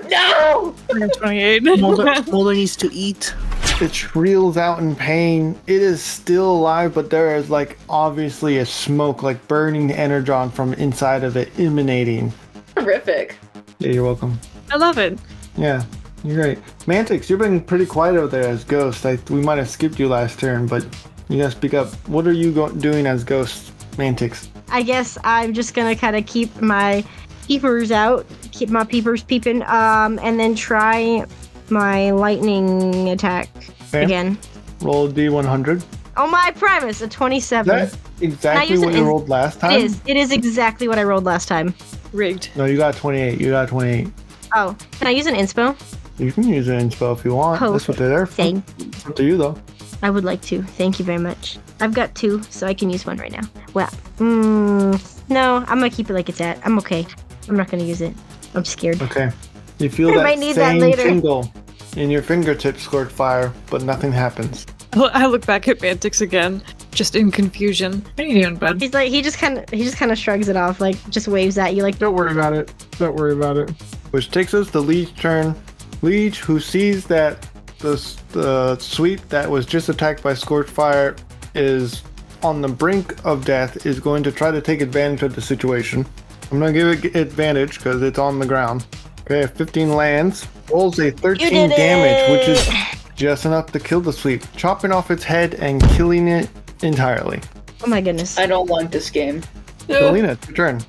No! We're at 28. Mulder needs to eat. It shriels out in pain. It is still alive, but there is like obviously a smoke, like burning energon from inside of it emanating. Horrific. Yeah, you're welcome. I love it. Yeah, you're great. Mantix, you've been pretty quiet over there as Ghost. We might have skipped you last turn, but you gotta speak up. What are you doing as Ghost, Mantix? I guess I'm just gonna kind of keep my peepers out, keep my peepers peeping, and then try my lightning attack again. Roll a d100. Oh my Primus, a 27. Is that exactly use what an you rolled last time? It is exactly what I rolled last time. Rigged. No, you got 28. You got 28. Oh, can I use an inspo? You can use an inspo if you want. Oh, That's what they're there for. It's up to you, though. I would like to. Thank you very much. I've got 2, so I can use one right now. Well, no, I'm gonna keep it like it's at. I'm okay. I'm not gonna use it. I'm scared. Okay. You feel I that might need that same later. tingle in your fingertips, Scorchfire, but nothing happens. I look back at Mantix again, just in confusion. What are you doing, bud? He's like, he just kind of shrugs it off, like just waves at you, like. Don't worry about it. Don't worry about it. Which takes us to Leech's turn. Leech, who sees that the sweep that was just attacked by Scorchfire is on the brink of death, is going to try to take advantage of the situation. I'm going to give it advantage because it's on the ground. Okay, 15 lands. Rolls a 13 damage, which is just enough to kill the sweep. Chopping off its head and killing it entirely. Oh my goodness. I don't want this game. Selena, it's your turn.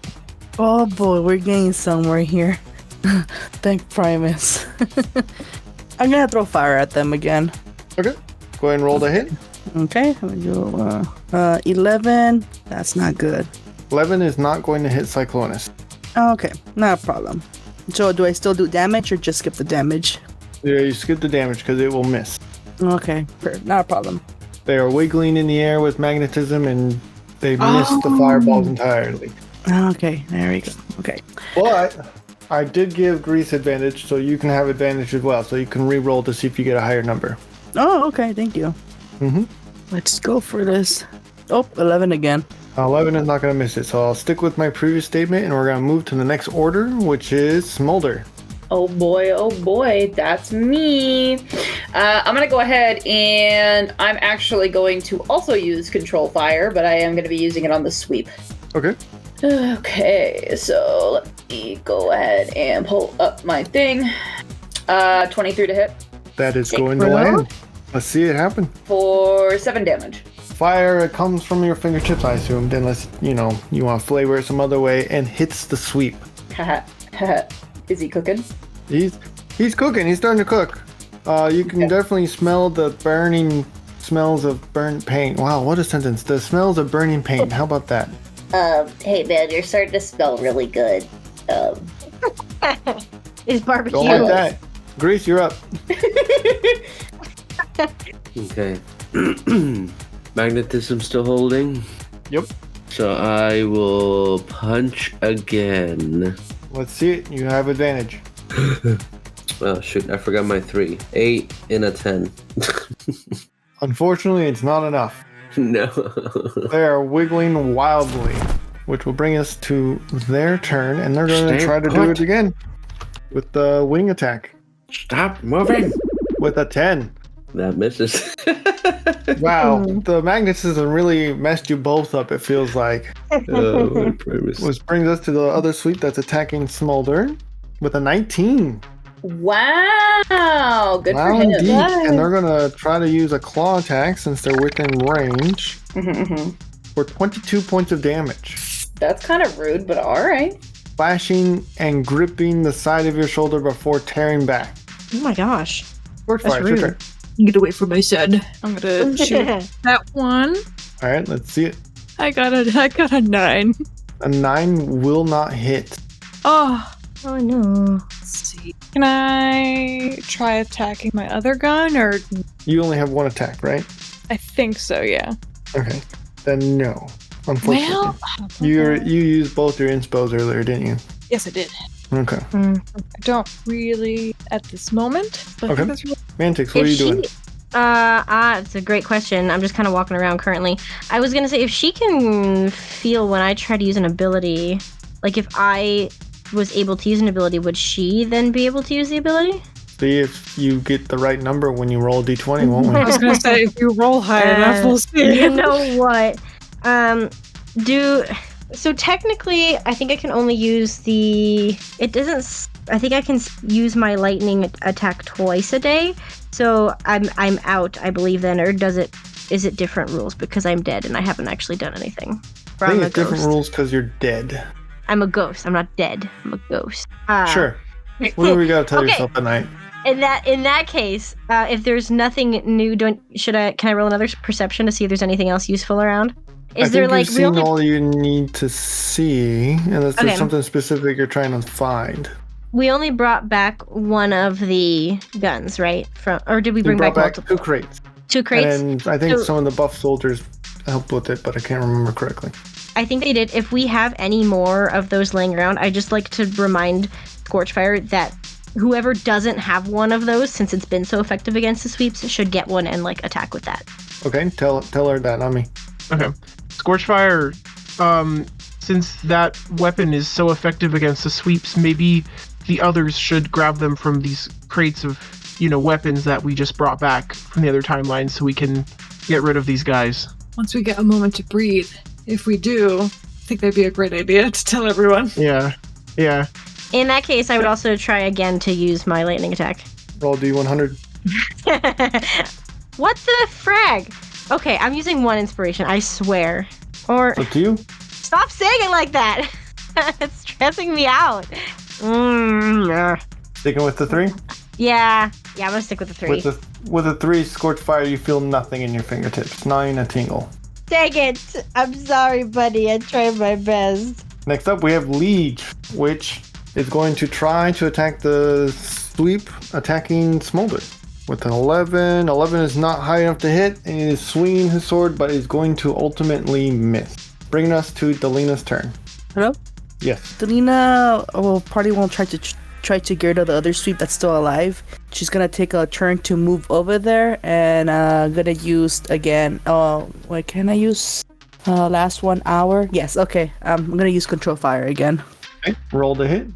Oh boy, we're getting somewhere here. Thank Primus. I'm gonna throw fire at them again. Okay. Go ahead and roll the hit. Okay, I'm gonna do 11. That's not good. 11 is not going to hit Cyclonus. Okay, not a problem. So do I still do damage or just skip the damage? Yeah, you skip the damage because it will miss. Okay, not a problem. They are wiggling in the air with magnetism and they miss the fireballs entirely. Okay, there we go. Okay. But I did give Grease advantage, so you can have advantage as well. So you can re-roll to see if you get a higher number. Oh, okay, thank you. Mm-hmm. Let's go for this. Oh, 11 again. 11 is not going to miss it, so I'll stick with my previous statement, and we're going to move to the next order, which is Smolder. Oh boy, that's me. I'm gonna go ahead and I'm actually going to also use Control Fire, but I am going to be using it on the sweep. Okay. Okay, so let me go ahead and pull up my thing. 23 to hit That is going to land. Let's see it happen. for 7 damage. Fire comes from your fingertips, I assumed, unless, you want to flavor it some other way, and hits the sweep. Haha, haha. Is he cooking? He's cooking. He's starting to cook. You can definitely smell the burning smells of burnt paint. Wow, what a sentence. The smells of burning paint. How about that? Hey man, you're starting to smell really good. Is barbecue. Don't like that. Grease, you're up. Okay. Magnetism still holding? Yep. So I will punch again. Let's see it. You have advantage. Oh shoot, I forgot my 3. 8 and a 10. Unfortunately, it's not enough. No. They are wiggling wildly, which will bring us to their turn, and they're going to Stay try to do put. it again with the wing attack Stop moving. with a 10. That misses. Wow, the magnetism really messed you both up, it feels like. Oh, my premise. Which brings us to the other sweep that's attacking Smolder with a 19. Wow, good for Wow, him. indeed. And they're going to try to use a claw attack since they're within range for 22 points of damage. That's kind of rude, but all right. Flashing and gripping the side of your shoulder before tearing back. Oh my gosh. Forge That's fire, it's your rude. turn. Get away from my son. I'm gonna shoot that one. All right, let's see it. I got a 9. A 9 will not hit. Oh, Oh no. let's see. Can I try attacking my other gun, or You only have one attack, right? I think so? Yeah. Okay. Then no. Unfortunately. Well, You used both your inspos earlier, didn't you? yes, I did. Okay. I don't really at this moment. But I Okay. think that's really Mantix, what are you doing? It's a great question. I'm just kind of walking around currently. I was gonna say, if she can feel when I try to use an ability, like if I was able to use an ability, would she then be able to use the ability? See if you get the right number when you roll d20, won't we? I was gonna say, if you roll high enough, we'll see. You know what? So technically, I think I can only use I think I can use my lightning attack twice a day. So I'm out, I believe then, or is it different rules because I'm dead and I haven't actually done anything? Or I think I'm a it's different ghost. rules because you're dead. I'm a ghost. I'm not dead. I'm a ghost. Sure. What do we gotta tell Okay. yourself tonight? In that case, if there's nothing new, can I roll another perception to see if there's anything else useful around? Is there like you've seen really? all you need to see, unless Okay. there's something specific you're trying to find. We only brought back one of the guns, right? Or did we You bring brought back back multiple? 2 crates. 2 crates. And I think So- some of the buff soldiers helped with it, but I can't remember correctly. I think they did. If we have any more of those laying around, I just like to remind Scorchfire that whoever doesn't have one of those, since it's been so effective against the sweeps, should get one and like attack with that. Okay, tell her that, not me. Okay. Scorchfire, since that weapon is so effective against the sweeps, maybe the others should grab them from these crates of, weapons that we just brought back from the other timeline so we can get rid of these guys. Once we get a moment to breathe, if we do, I think that'd be a great idea to tell everyone. Yeah. Yeah. In that case, I would also try again to use my lightning attack. Roll D100. What the frag? Okay, I'm using 1 inspiration, I swear. Or It's up to you. stop saying it like that. It's stressing me out. Sticking with the 3? Yeah, I'm gonna stick with the 3. With a 3 Scorch Fire, you feel nothing in your fingertips. Not even a tingle. Dang it! I'm sorry, buddy. I tried my best. Next up, we have Liege, which is going to try to attack the sweep, attacking Smolder. With an 11. 11 is not high enough to hit, and he is swinging his sword, but is going to ultimately miss. Bringing us to Delina's turn. Hello? Yes. Delina probably won't try to get rid of the other sweep that's still alive. She's gonna take a turn to move over there, and gonna use again. Wait, can I use last 1 hour? Yes. Okay. I'm gonna use control fire again. Okay. Roll the hit.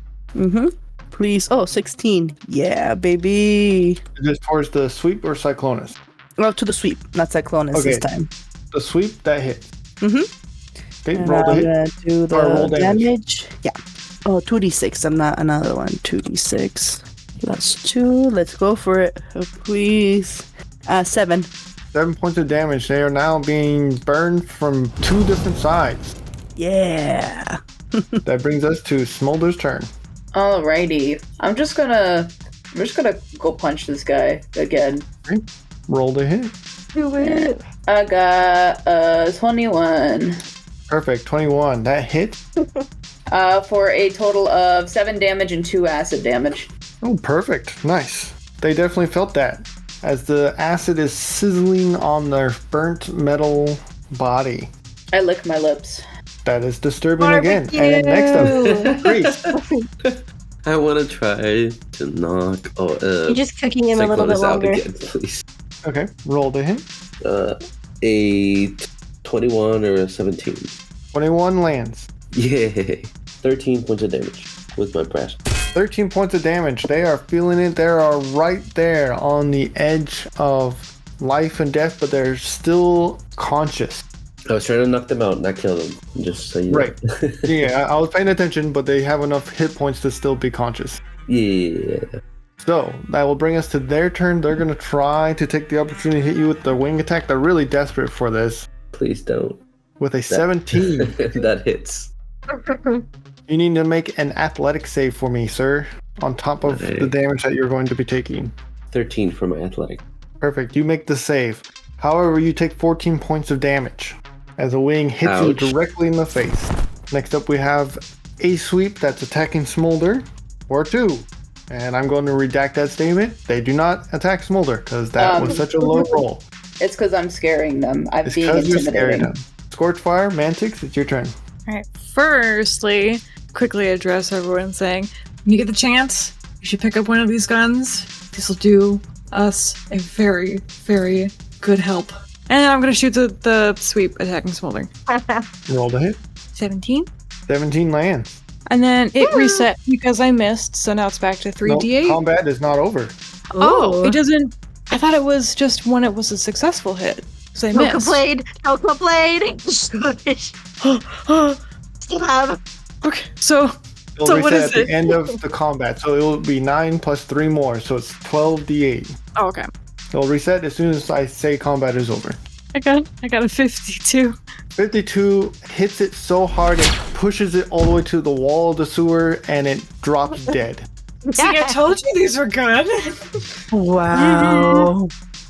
Please. Oh, 16. Yeah, baby. Is this towards the sweep or Cyclonus? Oh, to the sweep, not Cyclonus this time. The sweep, that hit. Mm-hmm. Okay, And roll the I'm hit. gonna do the roll damage. Yeah. Oh, 2d6. I'm not another one. 2d6 plus 2. Let's go for it. Oh, please. 7. 7 points of damage. They are now being burned from 2 different sides. Yeah. That brings us to Smolder's turn. Alrighty. I'm just gonna go punch this guy again. Okay. Roll the hit. Do it. I got 21. Perfect. 21. That hit. For a total of 7 damage and 2 acid damage. Oh, perfect. Nice. They definitely felt that, as the acid is sizzling on their burnt metal body. I lick my lips. That is disturbing again. And then next up, Grace. I want to try to knock. You're just cooking him a little bit Cyclonus out longer. again, please. Okay, roll the hit. A 21 or a 17. 21 lands. Yay! 13 points of damage with my breast. 13 points of damage. They are feeling it. They are right there on the edge of life and death, but they're still conscious. I was trying to knock them out, not kill them. Just so you know. Right. Yeah, I was paying attention, but they have enough hit points to still be conscious. Yeah. So, that will bring us to their turn. They're going to try to take the opportunity to hit you with the wing attack. They're really desperate for this. Please don't. With a 17. That hits. You need to make an athletic save for me, sir, on top of the damage that you're going to be taking. 13 for my athletic. Perfect. You make the save. However, you take 14 points of damage as a wing hits you directly in the face. Next up, we have a sweep that's attacking Smolder, or 2. And I'm going to redact that statement. They do not attack Smolder because that was such a low roll. It's because I'm scaring them. I'm It's being because you're scaring intimidating. them. Scorchfire, Mantix, it's your turn. Alright, firstly, quickly address everyone saying, when you get the chance, you should pick up one of these guns. This will do us a very, very good help. And I'm gonna shoot the sweep attacking Smolder. Roll the hit. 17. 17 lands. And then it reset because I missed, so now it's back to 3d8. Nope, combat is not over. Oh, it doesn't. I thought it was just when it was a successful hit. So I missed. Coca blade. Stab. Okay, so It'll So reset what is at the it? end of the combat, so it will be 9 plus 3 more, so it's 12d8. oh, okay. It'll reset as soon as I say combat is over. I got a 52. 52 hits it so hard it pushes it all the way to the wall of the sewer and it drops dead. See, I told you these were good. Wow.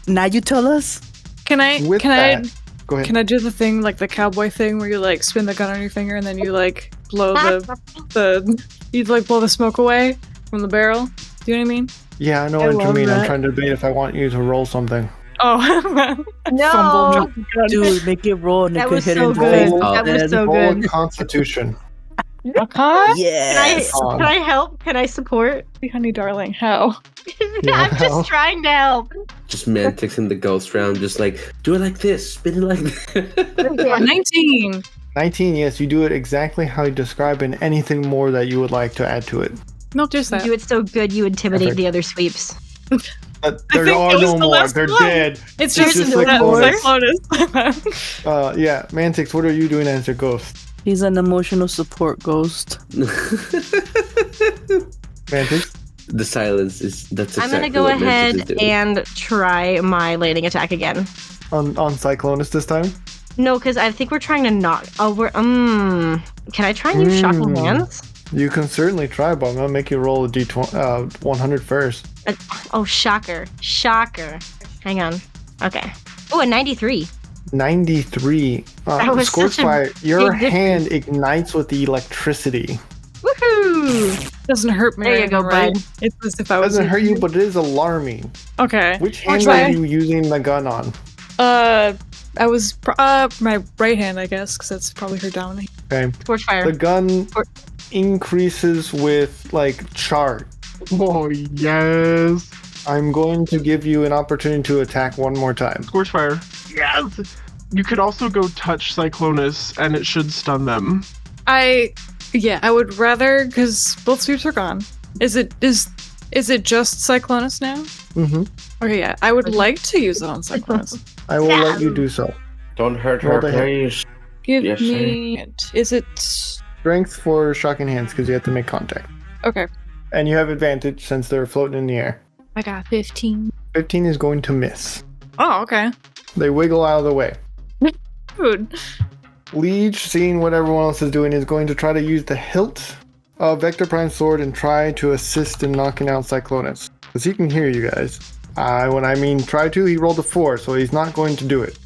Now you tell us? Can I Go ahead. can I do the thing like the cowboy thing where you like spin the gun on your finger and then you like blow you like blow the smoke away from the barrel? Do you know what I mean? Yeah, I know I what you love mean. I'm that. trying to debate if I want you to roll something. Oh No. Fumble, drop the gun. Dude, make it roll and it That could was hit so in the good. face. That was so Roll good. Constitution. Okay. Yes. on. Can I help? Can I support? Honey darling, how? Yeah, I'm just trying to help. Just Mantix in the ghost round, just like, do it like this, spin it like that. 19. 19, yes, you do it exactly how you describe, and anything more that you would like to add to it. No, just You that. do it so good you intimidate Perfect. the other sweeps. But I there think are it was no the more. last They're one. dead. It's It's just just like Cyclonus. Yeah, Mantix, what are you doing as a ghost? He's an emotional support ghost. Mantix? The silence is that's exactly I'm gonna go what Mantix ahead is doing. and try my lightning attack again. on Cyclonus this time? No, because I think we're trying to knock. Oh, we're Can I try and use shocking hands? You can certainly try, but I'm gonna make you roll a d20 100 first. Oh, shocker! Hang on. Okay. Oh, a 93. 93. That was such a Scorchfire, your big hand ignites with the electricity. Woohoo! Doesn't hurt me. There you go, right? bud. It's as if I It was. doesn't hurt you, but it is alarming. Okay. Which hand try. are you using the gun on? I was my right hand, I guess, because that's probably her dominant. Okay. Scorchfire. The gun increases with like charge. Oh, yes. I'm going to give you an opportunity to attack one more time. Scorchfire. Yes! You could also go touch Cyclonus, and it should stun them. I would rather, because both sweeps are gone. Is it just Cyclonus now? Mm-hmm. Okay, yeah. I would like to use it on Cyclonus. I will let you do so. Don't hurt Roll her, the hit. please. Give Yes, me. Is it? Strength for shocking hands because you have to make contact. Okay. And you have advantage since they're floating in the air. I got 15. 15 is going to miss. Oh, okay. They wiggle out of the way. Good. Leech, seeing what everyone else is doing, is going to try to use the hilt of Vector Prime's sword and try to assist in knocking out Cyclonus. Because he can hear you guys. When I mean try to, he rolled a 4, so he's not going to do it.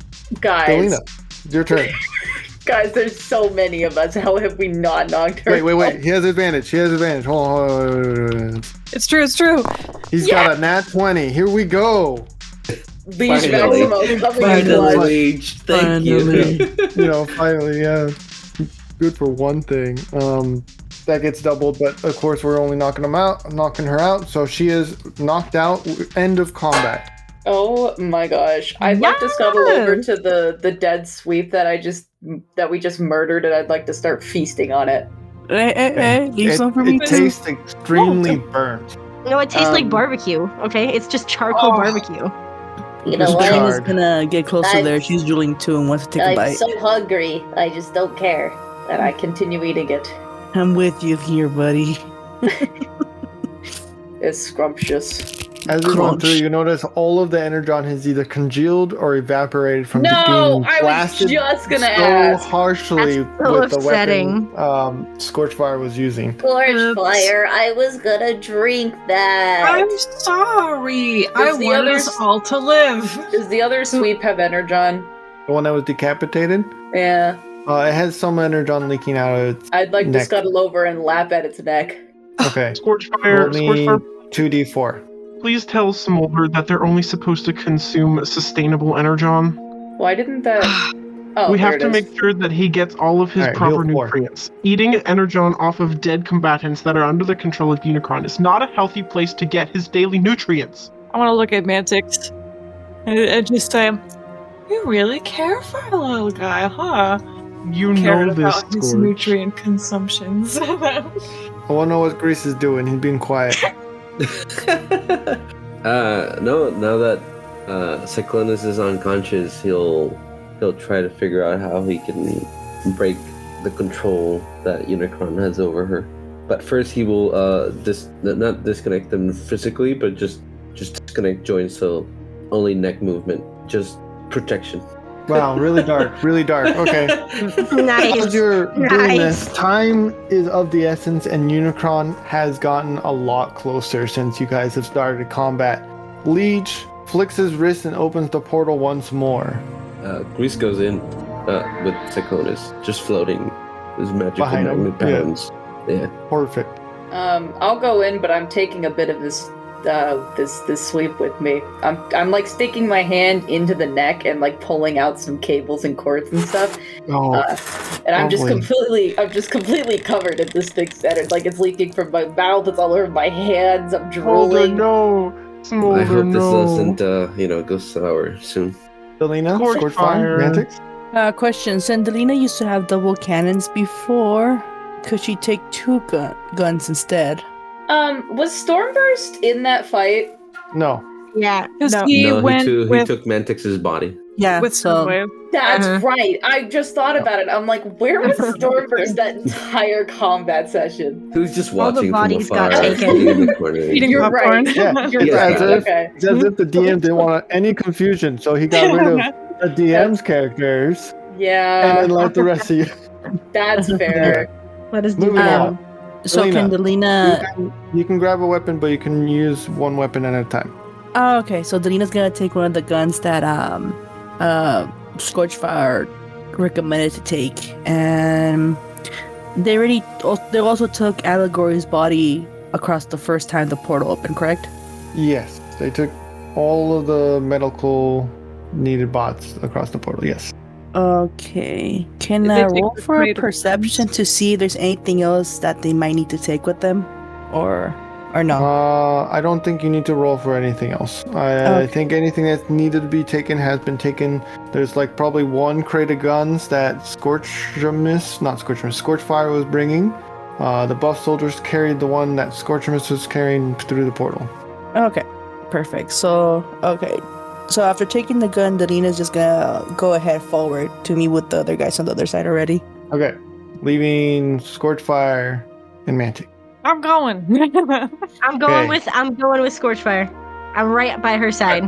Guys. Delina, it's your turn. Guys, there's so many of us. How have we not knocked her? Wait. He has advantage. Hold on. It's true. He's got a nat 20. Here we go. Leech Finally. Maximo coming in Finally, blood. Leech. Thank you. Finally, yeah. Good for one thing. That gets doubled, but of course we're only knocking her out. So she is knocked out. End of combat. Oh my gosh. I'd like to scuttle over to the dead sweep that we just murdered, and I'd like to start feasting on it. Hey, leave some for me It too. tastes extremely burnt. No, it tastes like barbecue. Okay, it's just charcoal barbecue. You know Just what? charred. Is gonna get closer I'm- there. She's drooling too and wants to take a I'm bite. so hungry. I just don't care. And I continue eating it. I'm with you here, buddy. It's scrumptious. As we go Crunch. through, you notice all of the energon has either congealed or evaporated from No, being I was blasted just gonna so ask. harshly That's so with the upsetting. weapon Scorchfire was using. Scorchfire, I was gonna drink that. I'm sorry. I the wanted others- us all to live. Does the other sweep have energon? The one that was decapitated? Yeah. It has some energon leaking out of its I'd like to neck. scuttle over and lap at its neck. Okay. Scorchfire, Roll me Scorchfire, 2d4. please tell Smolder that they're only supposed to consume sustainable energon. Why didn't that... Oh, We there have it to is. make sure that he gets all of his Alright, proper heal 4. nutrients. Eating energon off of dead combatants that are under the control of Unicron is not a healthy place to get his daily nutrients. I want to look at Mantix and just say, "You really care for a little guy, huh?" You Cared know this, about his Scorch. nutrient consumptions. I want to know what Grease is doing. He's being quiet. No, now that Cyclonus is unconscious, he'll try to figure out how he can break the control that Unicron has over her. But first he will not disconnect them physically, but just disconnect joints, so only neck movement, just protection. Wow, really dark. Okay. Nice. As you're doing Nice. this, time is of the essence, and Unicron has gotten a lot closer since you guys have started combat. Leech flicks his wrist and opens the portal once more. Grease goes in with Cyclonus, just floating. His magical Behind him, magnet patterns. Yeah. Perfect. I'll go in, but I'm taking a bit of this sweep with me. I'm like sticking my hand into the neck and like pulling out some cables and cords and stuff. Oh, And I'm just lovely. completely covered in this thing centered. Like it's leaking from my mouth, it's all over my hands, I'm Smolder, drooling. no! Smolder, I hope this no! doesn't, go sour soon. Delina, Scorchfire. Scorchfire, Mantix? Question. Sendelina used to have double cannons before. Could she take two guns instead? Was Stormburst in that fight? No. Yeah. Because No. he No, went he with took Mantix's body. Yeah. with so Swerve. That's Uh-huh. right. I just thought about it. I'm like, where was Stormburst that entire combat session? He was just All the watching bodies from got afar, taken. sitting in the corner. Eating You're popcorn. right. Yeah. You're Yeah, right. as if- Okay. It's as if the DM didn't want any confusion, so he got rid of the DM's characters, Yeah, and then let the rest of you. that's fair. Let us do Moving that. on. So can Delina... You can grab a weapon, but you can use one weapon at a time. Oh, okay. So Delina's gonna take one of the guns that Scorchfire recommended to take, and they also took Allegory's body across the first time the portal opened, correct? Yes, they took all of the medical needed bots across the portal. Yes. Okay. Can Did I they take roll the for a crate of perception weapons? to see if there's anything else that they might need to take with them, or no? I don't think you need to roll for anything else. I think anything that needed to be taken has been taken. There's like probably one crate of guns that Scorchfire was bringing. The buff soldiers carried the one that Scorchamus was carrying through the portal. Okay, perfect. So after taking the gun, Delina's just gonna go ahead forward to meet with the other guys on the other side already. Okay, leaving Scorchfire and Mantic. I'm going. I'm going Okay. with Scorchfire. I'm right by her side.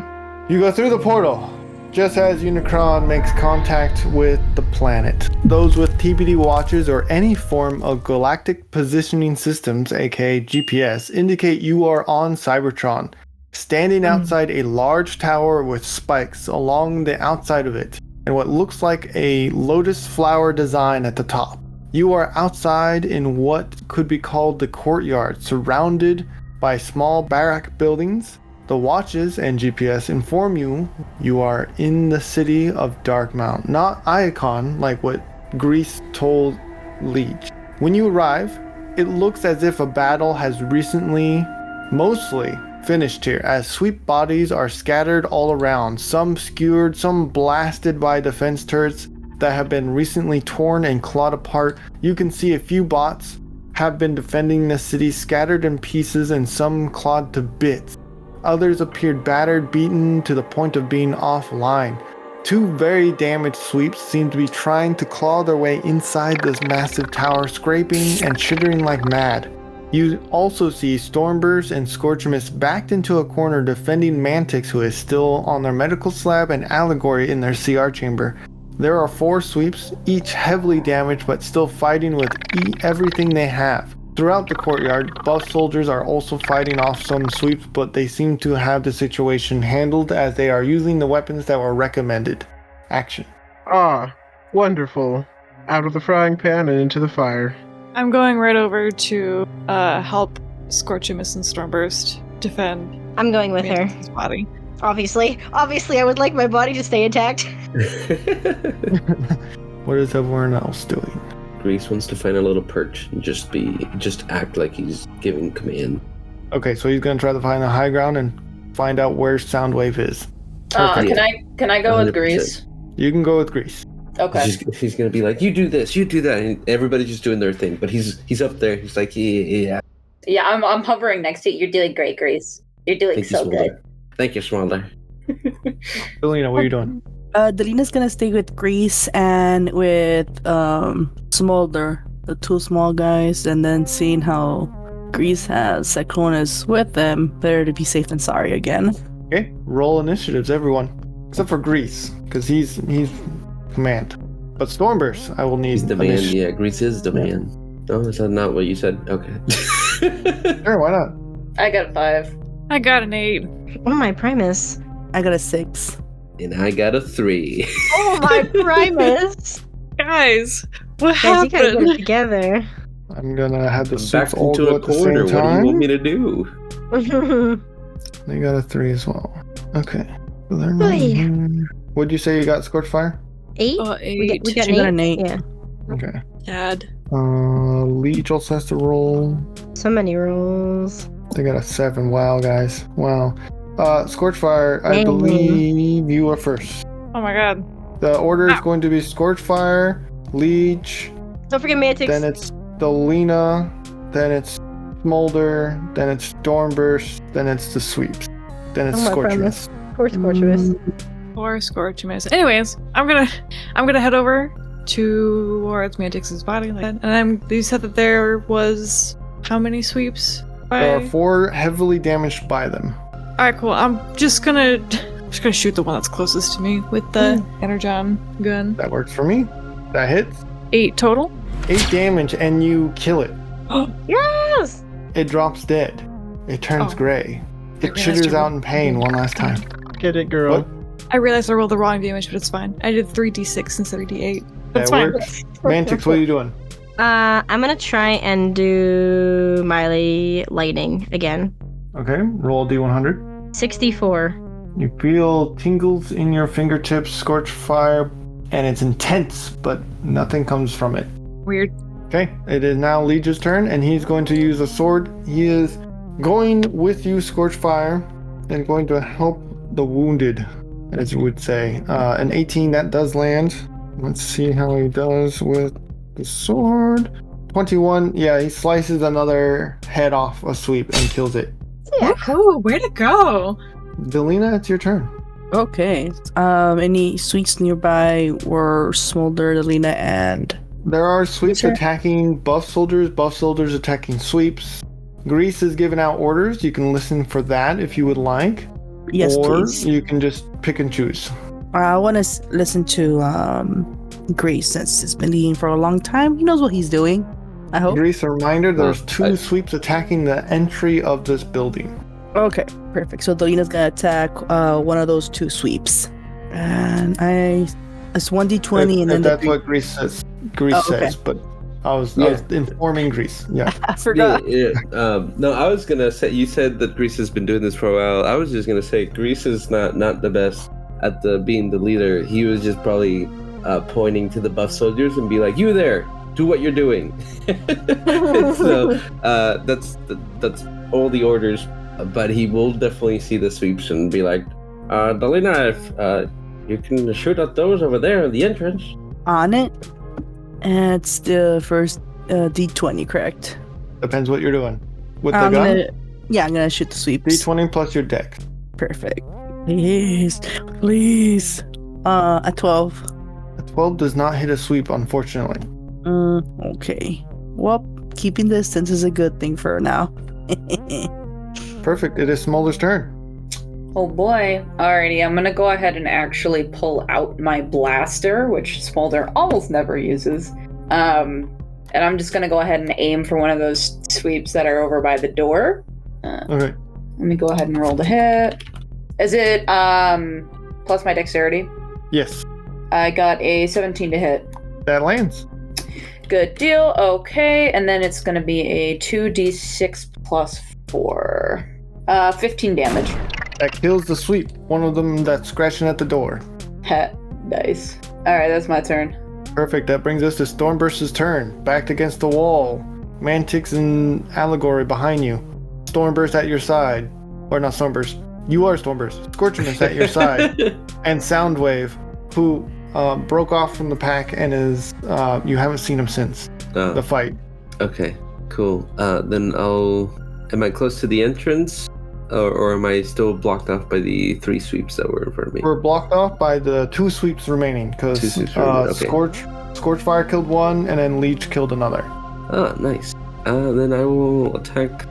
You go through the portal just as Unicron makes contact with the planet. Those with TBD watches or any form of galactic positioning systems, aka GPS, indicate you are on Cybertron, standing outside a large tower with spikes along the outside of it, and what looks like a lotus flower design at the top. You are outside in what could be called the courtyard, surrounded by small barrack buildings. The watches and GPS inform you are in the city of Darkmount, not Iacon like what Greece told Leech. When you arrive, it looks as if a battle has recently, mostly, finished here, as sweep bodies are scattered all around, some skewered, some blasted by defense turrets that have been recently torn and clawed apart. You can see a few bots have been defending the city, scattered in pieces and some clawed to bits. Others appeared battered, beaten to the point of being offline. Two very damaged sweeps seem to be trying to claw their way inside this massive tower, scraping and chittering like mad. You also see Stormburst and Scorchamus backed into a corner defending Mantix, who is still on their medical slab, and Allegory in their CR chamber. There are 4 sweeps, each heavily damaged but still fighting with everything they have. Throughout the courtyard, buff soldiers are also fighting off some sweeps, but they seem to have the situation handled as they are using the weapons that were recommended. Action. Ah, wonderful. Out of the frying pan and into the fire. I'm going right over to help Scorchamus and Stormburst defend I'm going with her. Mantis' body. Obviously, I would like my body to stay intact. What is everyone else doing? Grease wants to find a little perch and just act like he's giving command. Okay, so he's gonna try to find the high ground and find out where Soundwave is. Perfect. Can I go with 100%. Grease? You can go with Grease. Okay. He's gonna be like, you do this, you do that, and everybody's just doing their thing. But he's up there. He's like, yeah. Yeah, I'm hovering next to you. You're doing great, Grease. You're doing Thank you, so Smolder. good. Thank you, Smolder. Selena, what are you doing? Delina's gonna stay with Grease and with Smolder, the 2 small guys, and then seeing how Grease has Cyclonus with them, better to be safe than sorry again. Okay, roll initiatives, everyone. Except for Grease, because he's command. But Stormburst, I will need He's the man. initiative. Yeah, Grease is the man. Oh, is that not what you said? Okay. Sure, why not? I got a 5. I got an 8. Oh my Primus. I got a 6. And I got a 3. Oh my Primus. Guys, what Guys, you gotta get it happened? together. I'm gonna have the I'm suits backed all into go a at the corner. same What do you want time. me to do? They got a 3 as well. Okay. So they're not Oy. here. What'd you say you got, Scorchfire? 8? Oh, We 8. got She got an 8. Yeah. Okay. Dad. Leech also has to roll. So many rolls. They got a 7. Wow, guys. Wow. Scorchfire, I Dang. believe you are first. Oh my god. The order is Ow. going to be Scorchfire, Leech, Don't forget Mantix. then it's Delina, then it's Smolder, then it's Stormburst, then it's the sweeps, then it's Oh my Scorchamus. Of course, Scorchamus. Or Scorchamus. Anyways, I'm gonna head over towards Mantix's body, like that. And you said that there was how many sweeps? There are 4 heavily damaged by them. Alright, cool. I'm just gonna just gonna shoot the one that's closest to me with the energon gun. That works for me. That hits. 8 total. 8 damage, and you kill it. Yes! It drops dead. It turns Oh. gray. It I realized chitters I out in pain one last time. Get it, girl. What? I realized I rolled the wrong damage, but it's fine. I did 3d6 instead of d8. That's That fine. works. Mantix, what are you doing? I'm gonna try and do my lightning again. Okay, roll d100. 64. You feel tingles in your fingertips, scorch fire, and it's intense, but nothing comes from it. Weird. Okay, it is now Liege's turn, and he's going to use a sword. He is going with you, Scorch Fire, and going to help the wounded, as you would say. An 18, that does land. Let's see how he does with the sword. 21, yeah, he slices another head off a sweep and kills it. Woohoo! Way to go! Delina, it's your turn. Okay. Any sweeps nearby were Smolder, Delina, and There are sweeps Sure. attacking buff soldiers attacking sweeps. Grease is giving out orders. You can listen for that if you would like. yes, or please. you can just pick and choose. I want to listen to Grace since it's been leading for a long time. He knows what he's doing. I hope. Grease, a reminder, there's two I- sweeps attacking the entry of this building. Okay, perfect. So Delina's gonna attack one of those 2 sweeps, and it's 1d20, and then That's what Grease says. Grease Oh, okay. says, but I was Yeah. informing Grease. Yeah. I forgot. Yeah. No, I was gonna say you said that Grease has been doing this for a while. I was just gonna say Grease is not the best at being the leader. He was just probably pointing to the buff soldiers and be like, "You there, do what you're doing." So that's all the orders. But he will definitely see the sweeps and be like, "Delina, if you can shoot at those over there in the entrance." On it, and it's the first d20, correct? Depends what you're doing. With the I'm gun, I'm gonna shoot the sweeps. D20 plus your dex. Perfect. Please, please. A 12. A 12 does not hit a sweep, unfortunately. Okay. Well, keeping distance is a good thing for now. Perfect. It is Smolder's turn. Oh boy. Alrighty, I'm gonna go ahead and actually pull out my blaster, which Smolder almost never uses. And I'm just gonna go ahead and aim for one of those sweeps that are over by the door. Okay. Let me go ahead and roll the hit. Is it plus my dexterity? Yes. I got a 17 to hit. That lands. Good deal. Okay, and then it's gonna be a 2d6 plus 4. 15 damage. That kills the sweep. One of them that's scratching at the door. Heh. Nice. Alright, that's my turn. Perfect. That brings us to Stormburst's turn. Backed against the wall. Mantix and Allegory behind you. Stormburst at your side. Or not Stormburst. You are Stormburst. Scorchimus at your side. And Soundwave, who broke off from the pack and is... you haven't seen him since the fight. Okay, cool. Then am I close to the entrance? Or am I still blocked off by the 3 sweeps that were in front of me? We're blocked off by the 2 sweeps remaining. Because 2 sweeps remaining, okay. Scorchfire killed one and then Leech killed another. Ah, nice. Then I will attack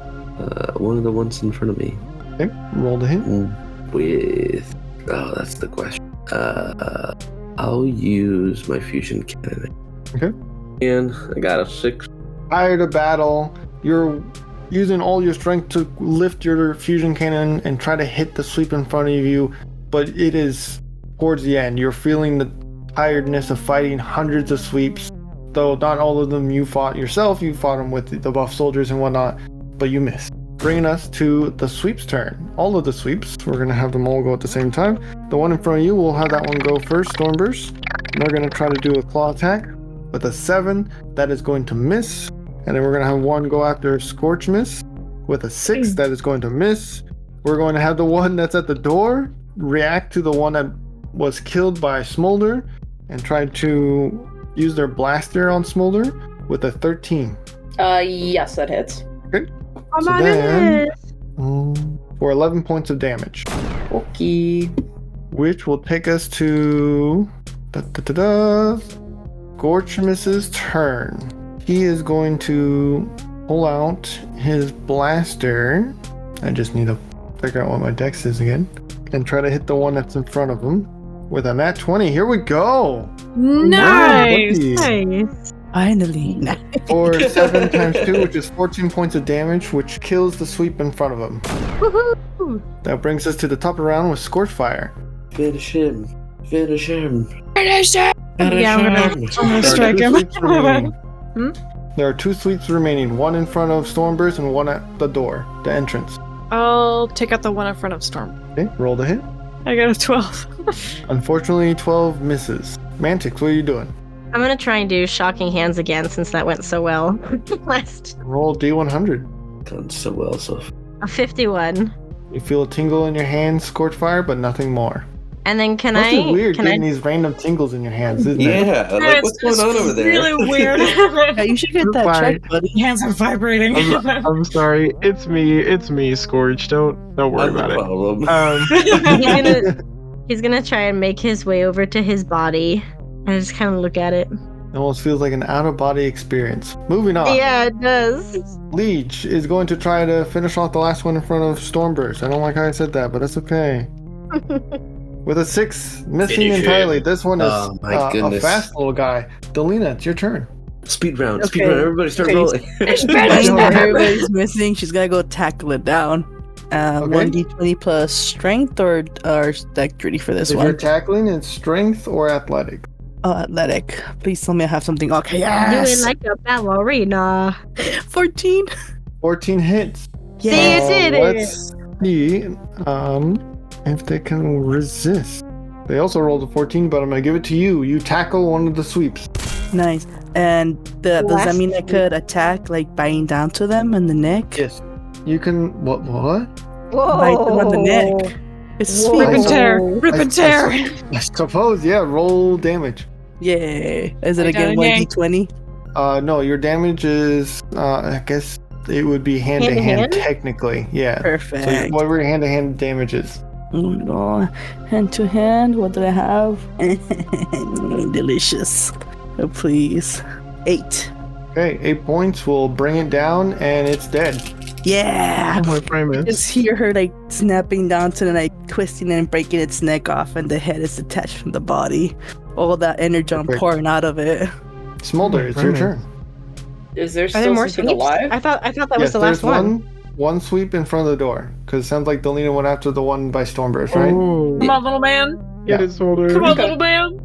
one of the ones in front of me. Okay, roll the hit. With... Oh, that's the question. I'll use my fusion cannon. Okay. And I got a 6. Tired of battle, you're using all your strength to lift your fusion cannon and try to hit the sweep in front of you, but it is towards the end. You're feeling the tiredness of fighting hundreds of sweeps, though not all of them you fought yourself. You fought them with the buff soldiers and whatnot, but you missed. Bringing us to the sweep's turn. All of the sweeps, we're going to have them all go at the same time. The one in front of you, we'll have that one go first, Stormburst. And they're going to try to do a claw attack with a 7. That is going to miss. And then we're going to have one go after Scorchmus with a 6. That is going to miss. We're going to have the one that's at the door react to the one that was killed by Smolder and try to use their blaster on Smolder with a 13. Yes, that hits. Okay. Oh So my then- goodness. For 11 points of damage. Okay. Which will take us to Scorchmus's turn. He is going to pull out his blaster. I just need to figure out what my dex is again. and try to hit the one that's in front of him with a nat 20. Here we go. Nice. Nice. Finally. For 7 times 2, which is 14 points of damage, which kills the sweep in front of him. Woohoo! That brings us to the top of the round with Scorchfire. Finish him. Finish him. Finish it. Finish Yeah, I'm gonna- him. I'm gonna There are strike 2 him. sweeps remaining. Hmm? There are 2 sweeps remaining, one in front of Stormburst and one at the door, the entrance. I'll take out the one in front of Storm. Okay, roll the hit. I got a 12. Unfortunately, 12 misses. Mantix, what are you doing? I'm gonna try and do shocking hands again since that went so well last. Roll D100. Gone so well, so. A 51. You feel a tingle in your hands, Scorchfire, but nothing more. And then can Must I? be weird can I? getting these random tingles in your hands, isn't it? Yeah, like what's going on over there? Really weird. Yeah, you should get that Fine. checked, buddy. Hands are vibrating. I'm sorry. It's me, Scourge. Don't worry Not about the it. problem. He's gonna try and make his way over to his body. I just kind of look at it. It almost feels like an out-of-body experience. Moving on. Yeah, it does. Leech is going to try to finish off the last one in front of Stormburst. I don't like how I said that, but that's okay. With a 6, missing Finish entirely. it. This one is Oh, my a goodness. fast little guy. Delina, it's your turn. Speed round. Okay. Speed round. Everybody start Okay. rolling. I know everybody's missing. She's gonna go tackle it down. 1d20 plus strength or dexterity for this If you're one. tackling, it's strength or athletic. Athletic. Please tell me I have something. Okay, Do yes. it like a ballerina. 14. 14 hits. See, you did it. Let's see if they can resist. They also rolled a 14, but I'm gonna give it to you. You tackle one of the sweeps. Nice. And does that mean I could attack, like biting down to them in the neck? Yes. You can. What? Whoa. Bite them on the neck. It's Whoa. sweet. Rip and tear. Rip I- and tear. I suppose, yeah. Roll damage. Yay. Is it I got again a yank. 1d20? No, your damage is. I guess it would be hand to hand Hand-to-hand? technically. Yeah. Perfect. So whatever hand to hand damage is. Hand to hand. What do I have? Delicious. Oh, please. 8. Okay, 8 points will bring it down, and it's dead. Yeah. Oh, my Primus. Just hear her like snapping down to the like twisting and breaking its neck off, and the head is detached from the body. All that energy Perfect. pouring out of it. Smolder, it's your turn. Is there Are there still more something sweeps? alive? I thought that was Yes, the last there's one. one sweep in front of the door. Because it sounds like Delina went after the one by Stormburst, right? Oh, Come on, little man. get it, Smolder. Come on, Okay. little man.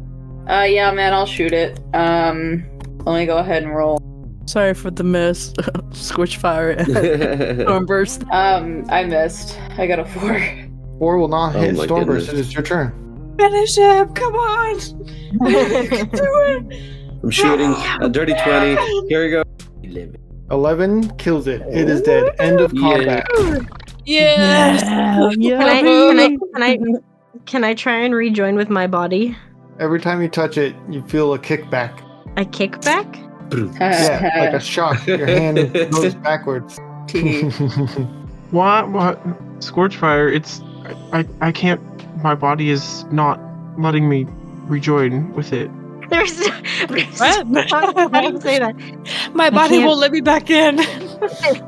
Yeah, man, I'll shoot it. Let me go ahead and roll. Sorry for the miss. Scorch fire and stormburst. I missed. I got a 4. 4 will not Oh hit my Stormburst. goodness. It is your turn. Finish him. Come on. Do it. I'm shooting a dirty 20. Here we go. 11. 11 kills it. It is dead. End of combat. Yes. Can I try and rejoin with my body? Every time you touch it, you feel a kickback. A kickback? Yeah, like a shock. Your hand goes backwards. What? Scorchfire, it's. I can't. My body is not letting me rejoin with it. There's What? How do you say that? My body can't- won't let me back in.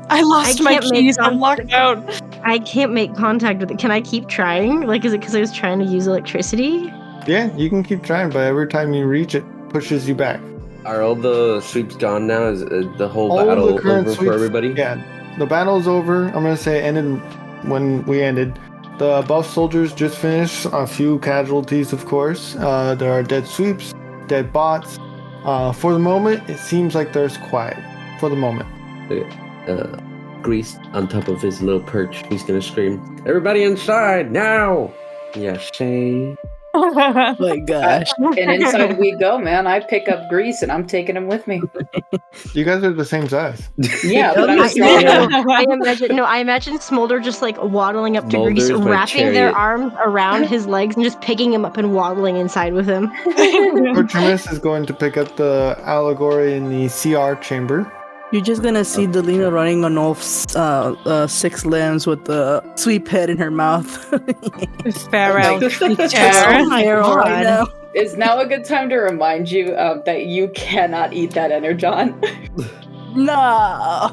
I lost I my can't make keys. I'm contact. locked out. I can't make contact with it. Can I keep trying? Like, is it because I was trying to use electricity? Yeah, you can keep trying, but every time you reach it, pushes you back. Are all the sweeps gone now? Is the whole All of battle the current over sweeps, for everybody? Yeah, the battle's over. I'm gonna say it ended when we ended. The buff soldiers just finished. A few casualties, of course. There are dead sweeps, dead bots. For the moment, it seems like there's quiet. For the moment. Grease on top of his little perch. He's gonna scream, "Everybody inside now!" Yeah, Shane. Oh my gosh. And inside we go, man. I pick up Grease and I'm taking him with me. You guys are the same size. Yeah, but I'm I, strong. I imagine Smolder just like waddling up to Grease, Smolder's my wrapping their chariot. arms around his legs and just picking him up and waddling inside with him. Artemis is going to pick up the allegory in the CR chamber. You're just gonna see Delina running on all 6 limbs with the sweep head in her mouth. Pharaoh. Right now. Is now a good time to remind you that you cannot eat that Energon? No.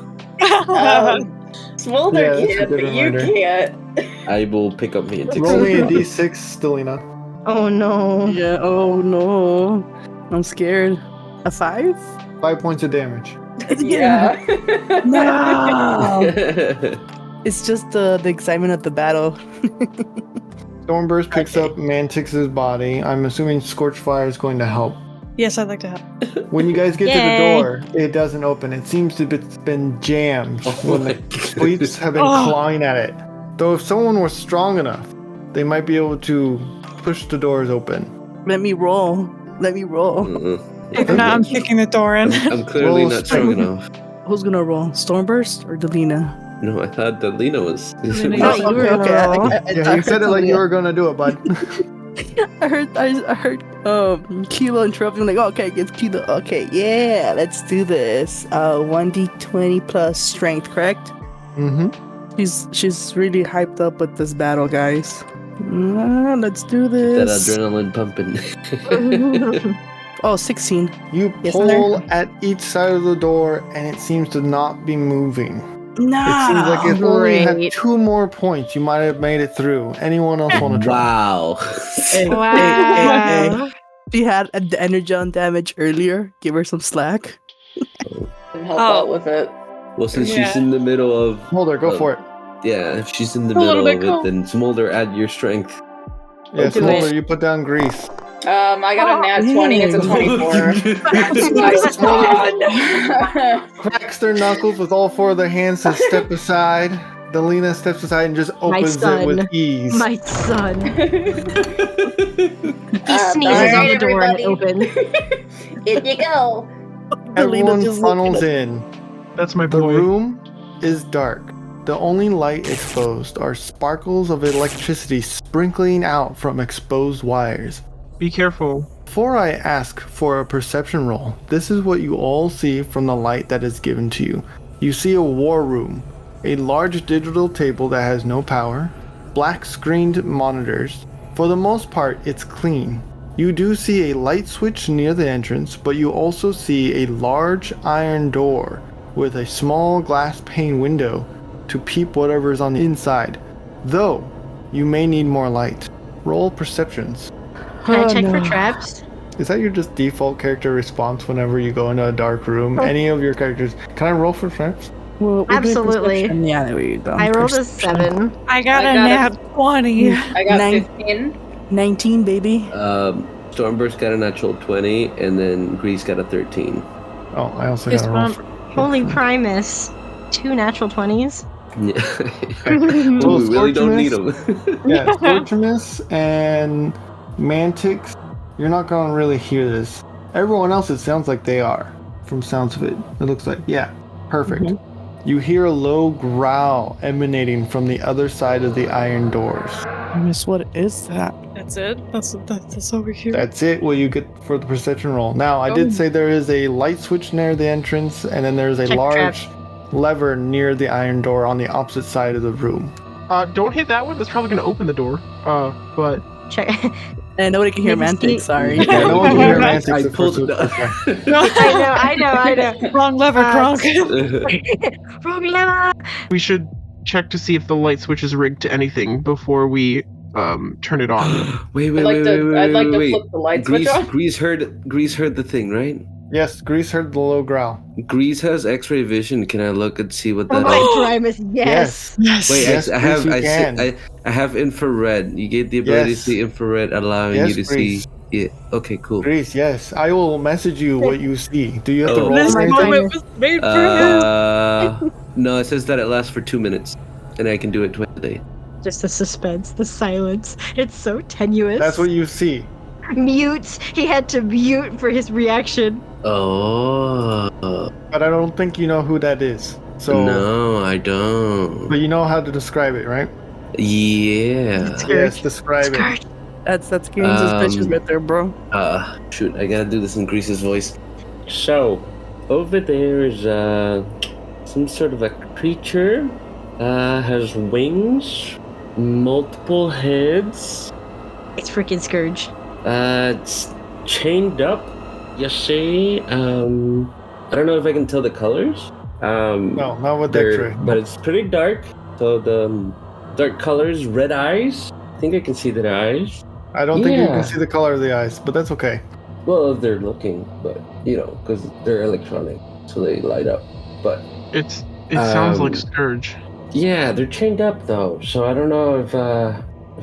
Smolder Yeah, that's a can, good but you reminder. can't. I will pick up Mantic. Roll me a d6, Stelina. Oh no. Yeah, oh no. I'm scared. A 5? 5 points of damage. Yeah. No! It's just the excitement of the battle. Stormburst picks up Mantix's body. I'm assuming Scorchfire is going to help. Yes, I'd like to help. When you guys get to the Yay. door, it doesn't open. It seems to have been jammed when the sweeps have been clawing at it. Though if someone was strong enough, they might be able to push the doors open. Let me roll. If not, I'm kicking the door in. I'm clearly Roll not strong enough. Who's gonna roll? Stormburst or Delina? No, I thought that Lena was. Lena, you were Yeah, you said it like you were going to do it, bud. I heard Kilo interrupting like, okay, it's Kilo. Okay, yeah, let's do this. 1d20 plus strength, correct? Mm-hmm. She's really hyped up with this battle, guys. Let's do That this. adrenaline pumping. Oh, 16. You Yes, pull at each side of the door, and it seems to not be moving. No. It seems like if only you had Great. 2 more points, you might have made it through. Anyone else want to try? Wow. Hey, Wow. She had the energy on damage earlier. Give her some slack. Can help out with it. Well, since she's Yeah. in the middle of. Mulder, go for it. Yeah, if she's in the A little middle bit of cold. it, then Smolder, add your strength. Yes, do Mulder, it. you put down Grease. I got a nat 20. It's a 24. Nice one. Cracks their knuckles with all 4 of their hands to step aside. Delina steps aside and just opens it son. with ease. My son. He Alright, sneezes on the door and it everybody. opens. In you go. Everyone just funnels looking in. That's my The boy. room is dark. The only light exposed are sparkles of electricity sprinkling out from exposed wires. Be careful. Before I ask for a perception roll, this is what you all see from the light that is given to you. You see a war room, a large digital table that has no power, black screened monitors. For the most part, it's clean. You do see a light switch near the entrance, but you also see a large iron door with a small glass pane window to peep whatever is on the inside. Though, you may need more light. Roll perceptions. Can I Oh, check no. for traps? Is that your just default character response whenever you go into a dark room? Any of your characters? Can I roll for traps? We'll do Absolutely. perception. Yeah, there you go. I rolled a Perception. 7. I got I a got nat 20. I got 9. 15. 19, baby. Stormburst got a natural 20, and then Grease got a 13. Oh, I also Yes, got a roll. Mom. Holy Primus. 2 natural 20s. Yeah. Well, we really don't need them. Yeah, Scorchimus and Mantix, you're not gonna really hear this. Everyone else, it sounds like they are, from sounds of it. It looks like, yeah, perfect. You hear a low growl emanating from the other side of the iron doors. Miss, what is that? That's it. That's over here. That's it, what you get for the perception roll. Now, I did say there is a light switch near the entrance, and then there's a Check large lever near the iron door on the opposite side of the room. Don't hit that one. That's probably gonna open the door. But Check. And nobody can hear Maybe Mantic, Steve- sorry. Yeah, no one can hear I Mantix pulled it I know. Wrong lever, Uh, Kronk. Wrong lever. we should check to see if the light switch is rigged to anything before we turn it on. wait. I'd like to flip the light switch on. Grease heard the thing, right? Yes, Grease heard the low growl. Grease has X-ray vision. Can I look and see what Oh that my is? Primus, yes. Yes. Wait, Yes, I Grease, have you can. I have infrared. You get the ability Yes. to see infrared, allowing Yes, you to Grease. see. Yeah. Okay. Cool. Grease, yes. I will message you what you see. Do you have to Oh. roll This for my anything? moment was made for him. No, it says that it lasts for 2 minutes, and I can do it twice a day. Just the suspense, the silence. It's so tenuous. That's what you see. Mute. He had to mute for his reaction. Oh. But I don't think you know who that is. So, No, I don't. but you know how to describe it, right? Yeah. Yes, describe it. Scourge. That's getting suspicious right there, bro. Shoot, I gotta do this in Grease's voice. So, over there is some sort of a creature. Has wings, multiple heads. It's freaking Scourge. It's chained up. You see, I don't know if I can tell the colors. No, not with They're- X-ray. but it's pretty dark. So the dark colors, red eyes. I think I can see their eyes. I don't think you Yeah. can see the color of the eyes, but that's okay. Well, if they're looking, but because they're electronic, so they light up. But It sounds like Um, Scourge. yeah, they're chained up though, so I don't know if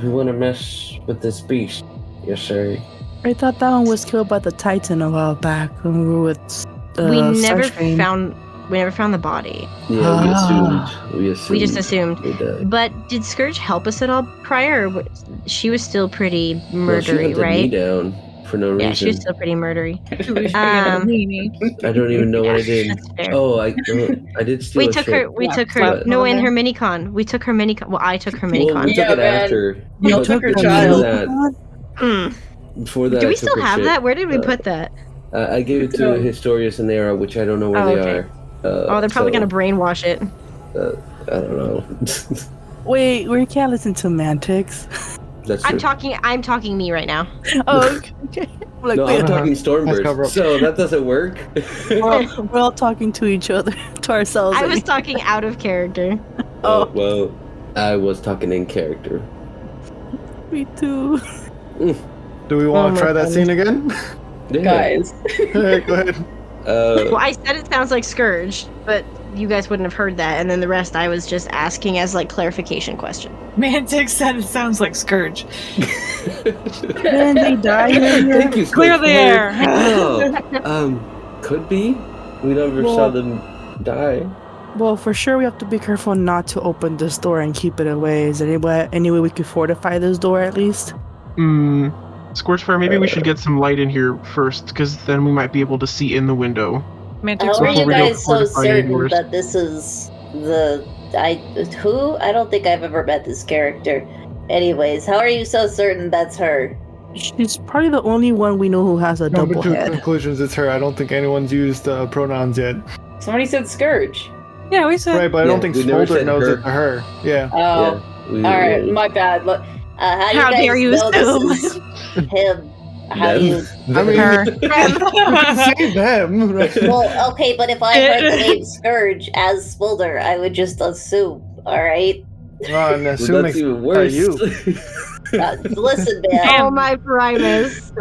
we want to mess with this beast. Yes, sir. I thought that one was killed by the Titan a while back when we were with we never Sunstream. found the body. Yeah, we Ah. assumed. We just assumed. They died. But did Scourge help us at all prior? She was still pretty Well, she murdery, hunted me right? down for no reason. Yeah, she was still pretty murdery. Um, I don't even know what I did. That's fair. Oh, I did steal We a took ship. her. We Yeah, took her. but- No, in her minicon. We took her minicon. Well, I took her minicon. Well, we took Yeah, it man. after. You But took her before child. that- Before that, Do I we took still her have ship. that? Where did we Uh, put that? I gave it to No. Historius and Era, which I don't know where Oh, they okay. are. Oh, they're probably gonna brainwash it. I don't know. Wait, we can't listen to Mantix. That's true. I'm talking me right now. Oh, okay. Like, No, wait, I'm talking Let's cover Stormburst, up. so that doesn't work. we're all talking to each other, to ourselves. I I was mean. talking out of character. Oh, well, I was talking in character. Me too. Do we want Oh to my try that goodness. scene again? Yeah. Guys. Alright, go ahead. Well, I said it sounds like Scourge, but you guys wouldn't have heard that, and then the rest I was just asking as like clarification question. Mantic said it sounds like Scourge. Then they die here. Thank you, Clear the air. Oh, could be. We never saw them die. Well, for sure, we have to be careful not to open this door and keep it away. Is there any way we could fortify this door at least? Scorchfire, maybe we should get some light in here first, because then we might be able to see in the window. Mantic How are Before you we go guys so fortify certain yours. that this is who? I don't think I've ever met this character. Anyways, how are you so certain that's her? She's probably the only one we know who has a Number double two head. conclusions, it's her. I don't think anyone's used pronouns yet. Somebody said Scourge. Yeah, we said. Right, but I don't Yeah, think we never Smolder said knows her. it's her. Yeah. Oh, Yeah. We, alright, my bad. Look, how How do you dare guys you know assume? this is him? How do you... I mean, Her. you can say them. Right? Well, okay, but if I heard the name Scourge as Smolder, I would just assume, alright? And Well, assuming that's even by worse. you. Listen, man. Oh my Primus!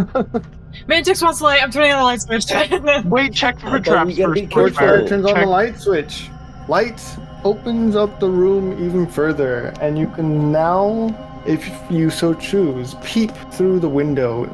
Mantix wants light. I'm turning on the light switch. Wait, check for But traps we gotta be first. careful. Scorchfire Scorchfire. turns on the Check. light switch. Light opens up the room even further, and you can now, if you so choose, peep through the window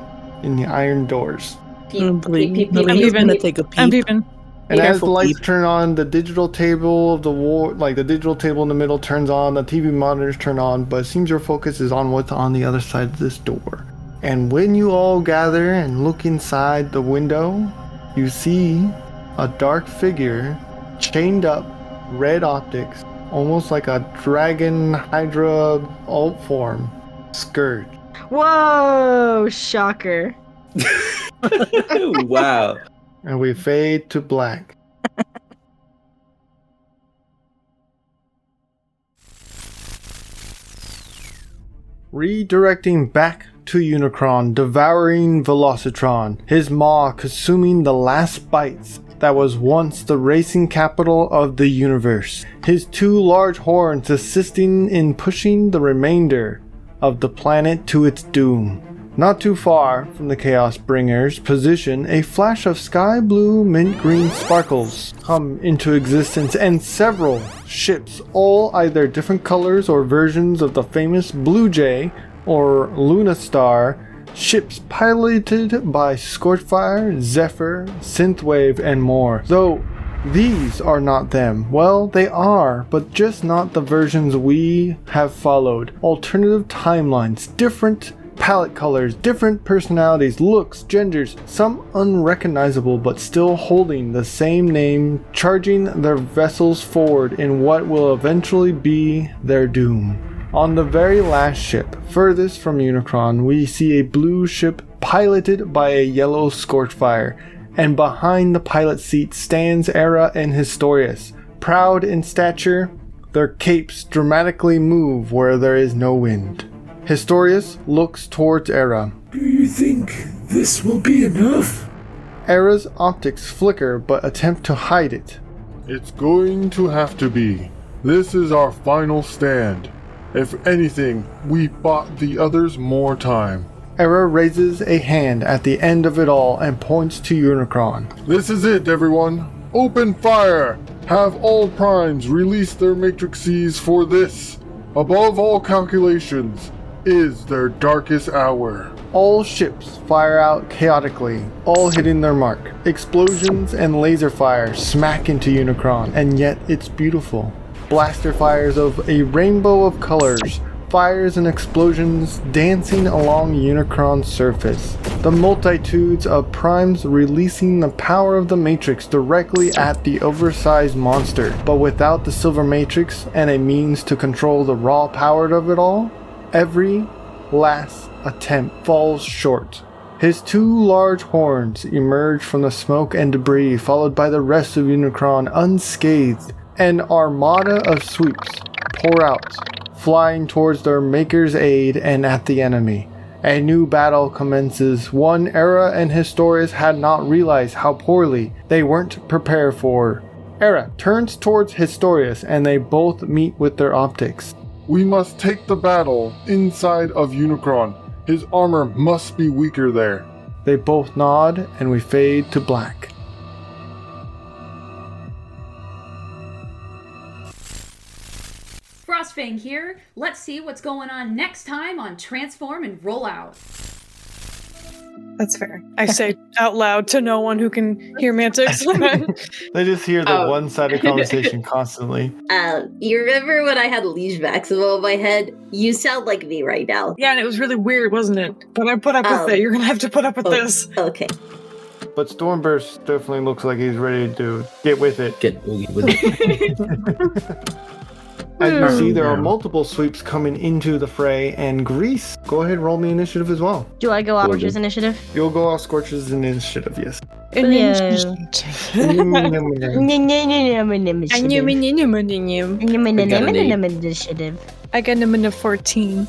in the iron doors. Peep, peep, peep, I'm peep, even gonna peep. take a peep. I'm peeping. And as the Careful, lights peep. turn on, the digital table of the war, like the digital table in the middle, turns on. The TV monitors turn on, but it seems your focus is on what's on the other side of this door. And when you all gather and look inside the window, you see a dark figure chained up, red optics, almost like a dragon hydra alt form, Scourge. Whoa! Shocker. Wow. And we fade to black. Redirecting back to Unicron, devouring Velocitron, his maw consuming the last bites that was once the racing capital of the universe. His two large horns assisting in pushing the remainder of the planet to its doom. Not too far from the Chaos Bringer's position, a flash of sky blue mint green sparkles come into existence, and several ships, all either different colors or versions of the famous Blue Jay or Luna Star, ships piloted by Scorchfire, Zephyr, Synthwave, and more. Though these are not them. Well, they are, but just not the versions we have followed. Alternative timelines, different palette colors, different personalities, looks, genders, some unrecognizable but still holding the same name, charging their vessels forward in what will eventually be their doom. On the very last ship, furthest from Unicron, we see a blue ship piloted by a yellow Scorchfire, and behind the pilot seat stands Era and Historius. Proud in stature, their capes dramatically move where there is no wind. Historius looks towards Era. Do you think this will be enough? Era's optics flicker but attempt to hide it. It's going to have to be. This is our final stand. If anything, we bought the others more time. Era raises a hand at the end of it all and points to Unicron. This is it, everyone. Open fire! Have all primes release their matrices for this. Above all calculations, is their darkest hour. All ships fire out chaotically, all hitting their mark. Explosions and laser fire smack into Unicron, and yet it's beautiful. Blaster fires of a rainbow of colors, fires and explosions dancing along Unicron's surface. The multitudes of primes releasing the power of the Matrix directly at the oversized monster, but without the Silver Matrix and a means to control the raw power of it all, every last attempt falls short. His two large horns emerge from the smoke and debris, followed by the rest of Unicron unscathed. An armada of sweeps pour out, flying towards their maker's aid and at the enemy. A new battle commences, one Era and Historius had not realized how poorly they weren't prepared for. Era turns towards Historius and they both meet with their optics. We must take the battle inside of Unicron. His armor must be weaker there. They both nod and we fade to black. Frostfang here. Let's see what's going on next time on Transform and Roll Out. That's fair. I say out loud to no one who can hear Mantic's. They just hear the one-sided conversation constantly. You remember when I had Liege Maximo on my head? You sound like me right now. Yeah, and it was really weird, wasn't it? But I put up with it. You're gonna have to put up with this. Okay. But Stormburst definitely looks like he's ready to get with it. Get with it. As you see, there are multiple sweeps coming into the fray, and Grease, go ahead and roll me initiative as well. Do I go Scorch's initiative? You'll go off Scorch's initiative, yes. Initiative. I got him in a 14.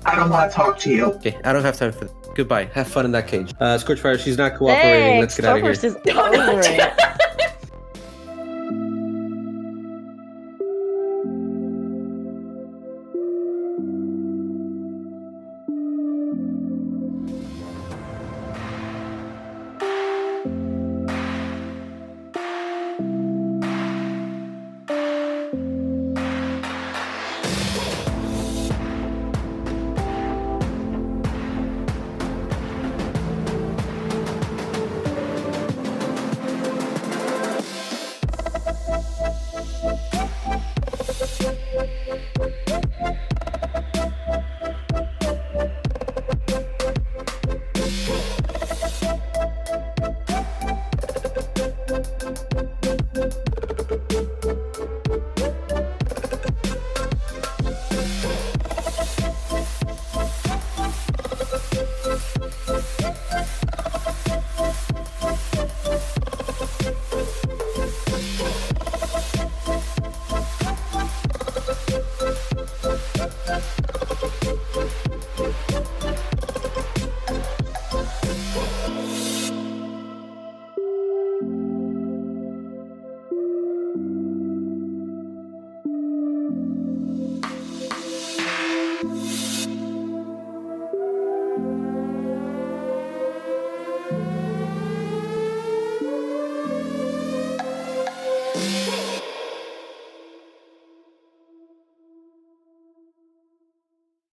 I don't want to talk to you. Okay, I don't have time for that. Goodbye. Have fun in that cage. Scorchfire, she's not cooperating. Let's get out of here. Over it.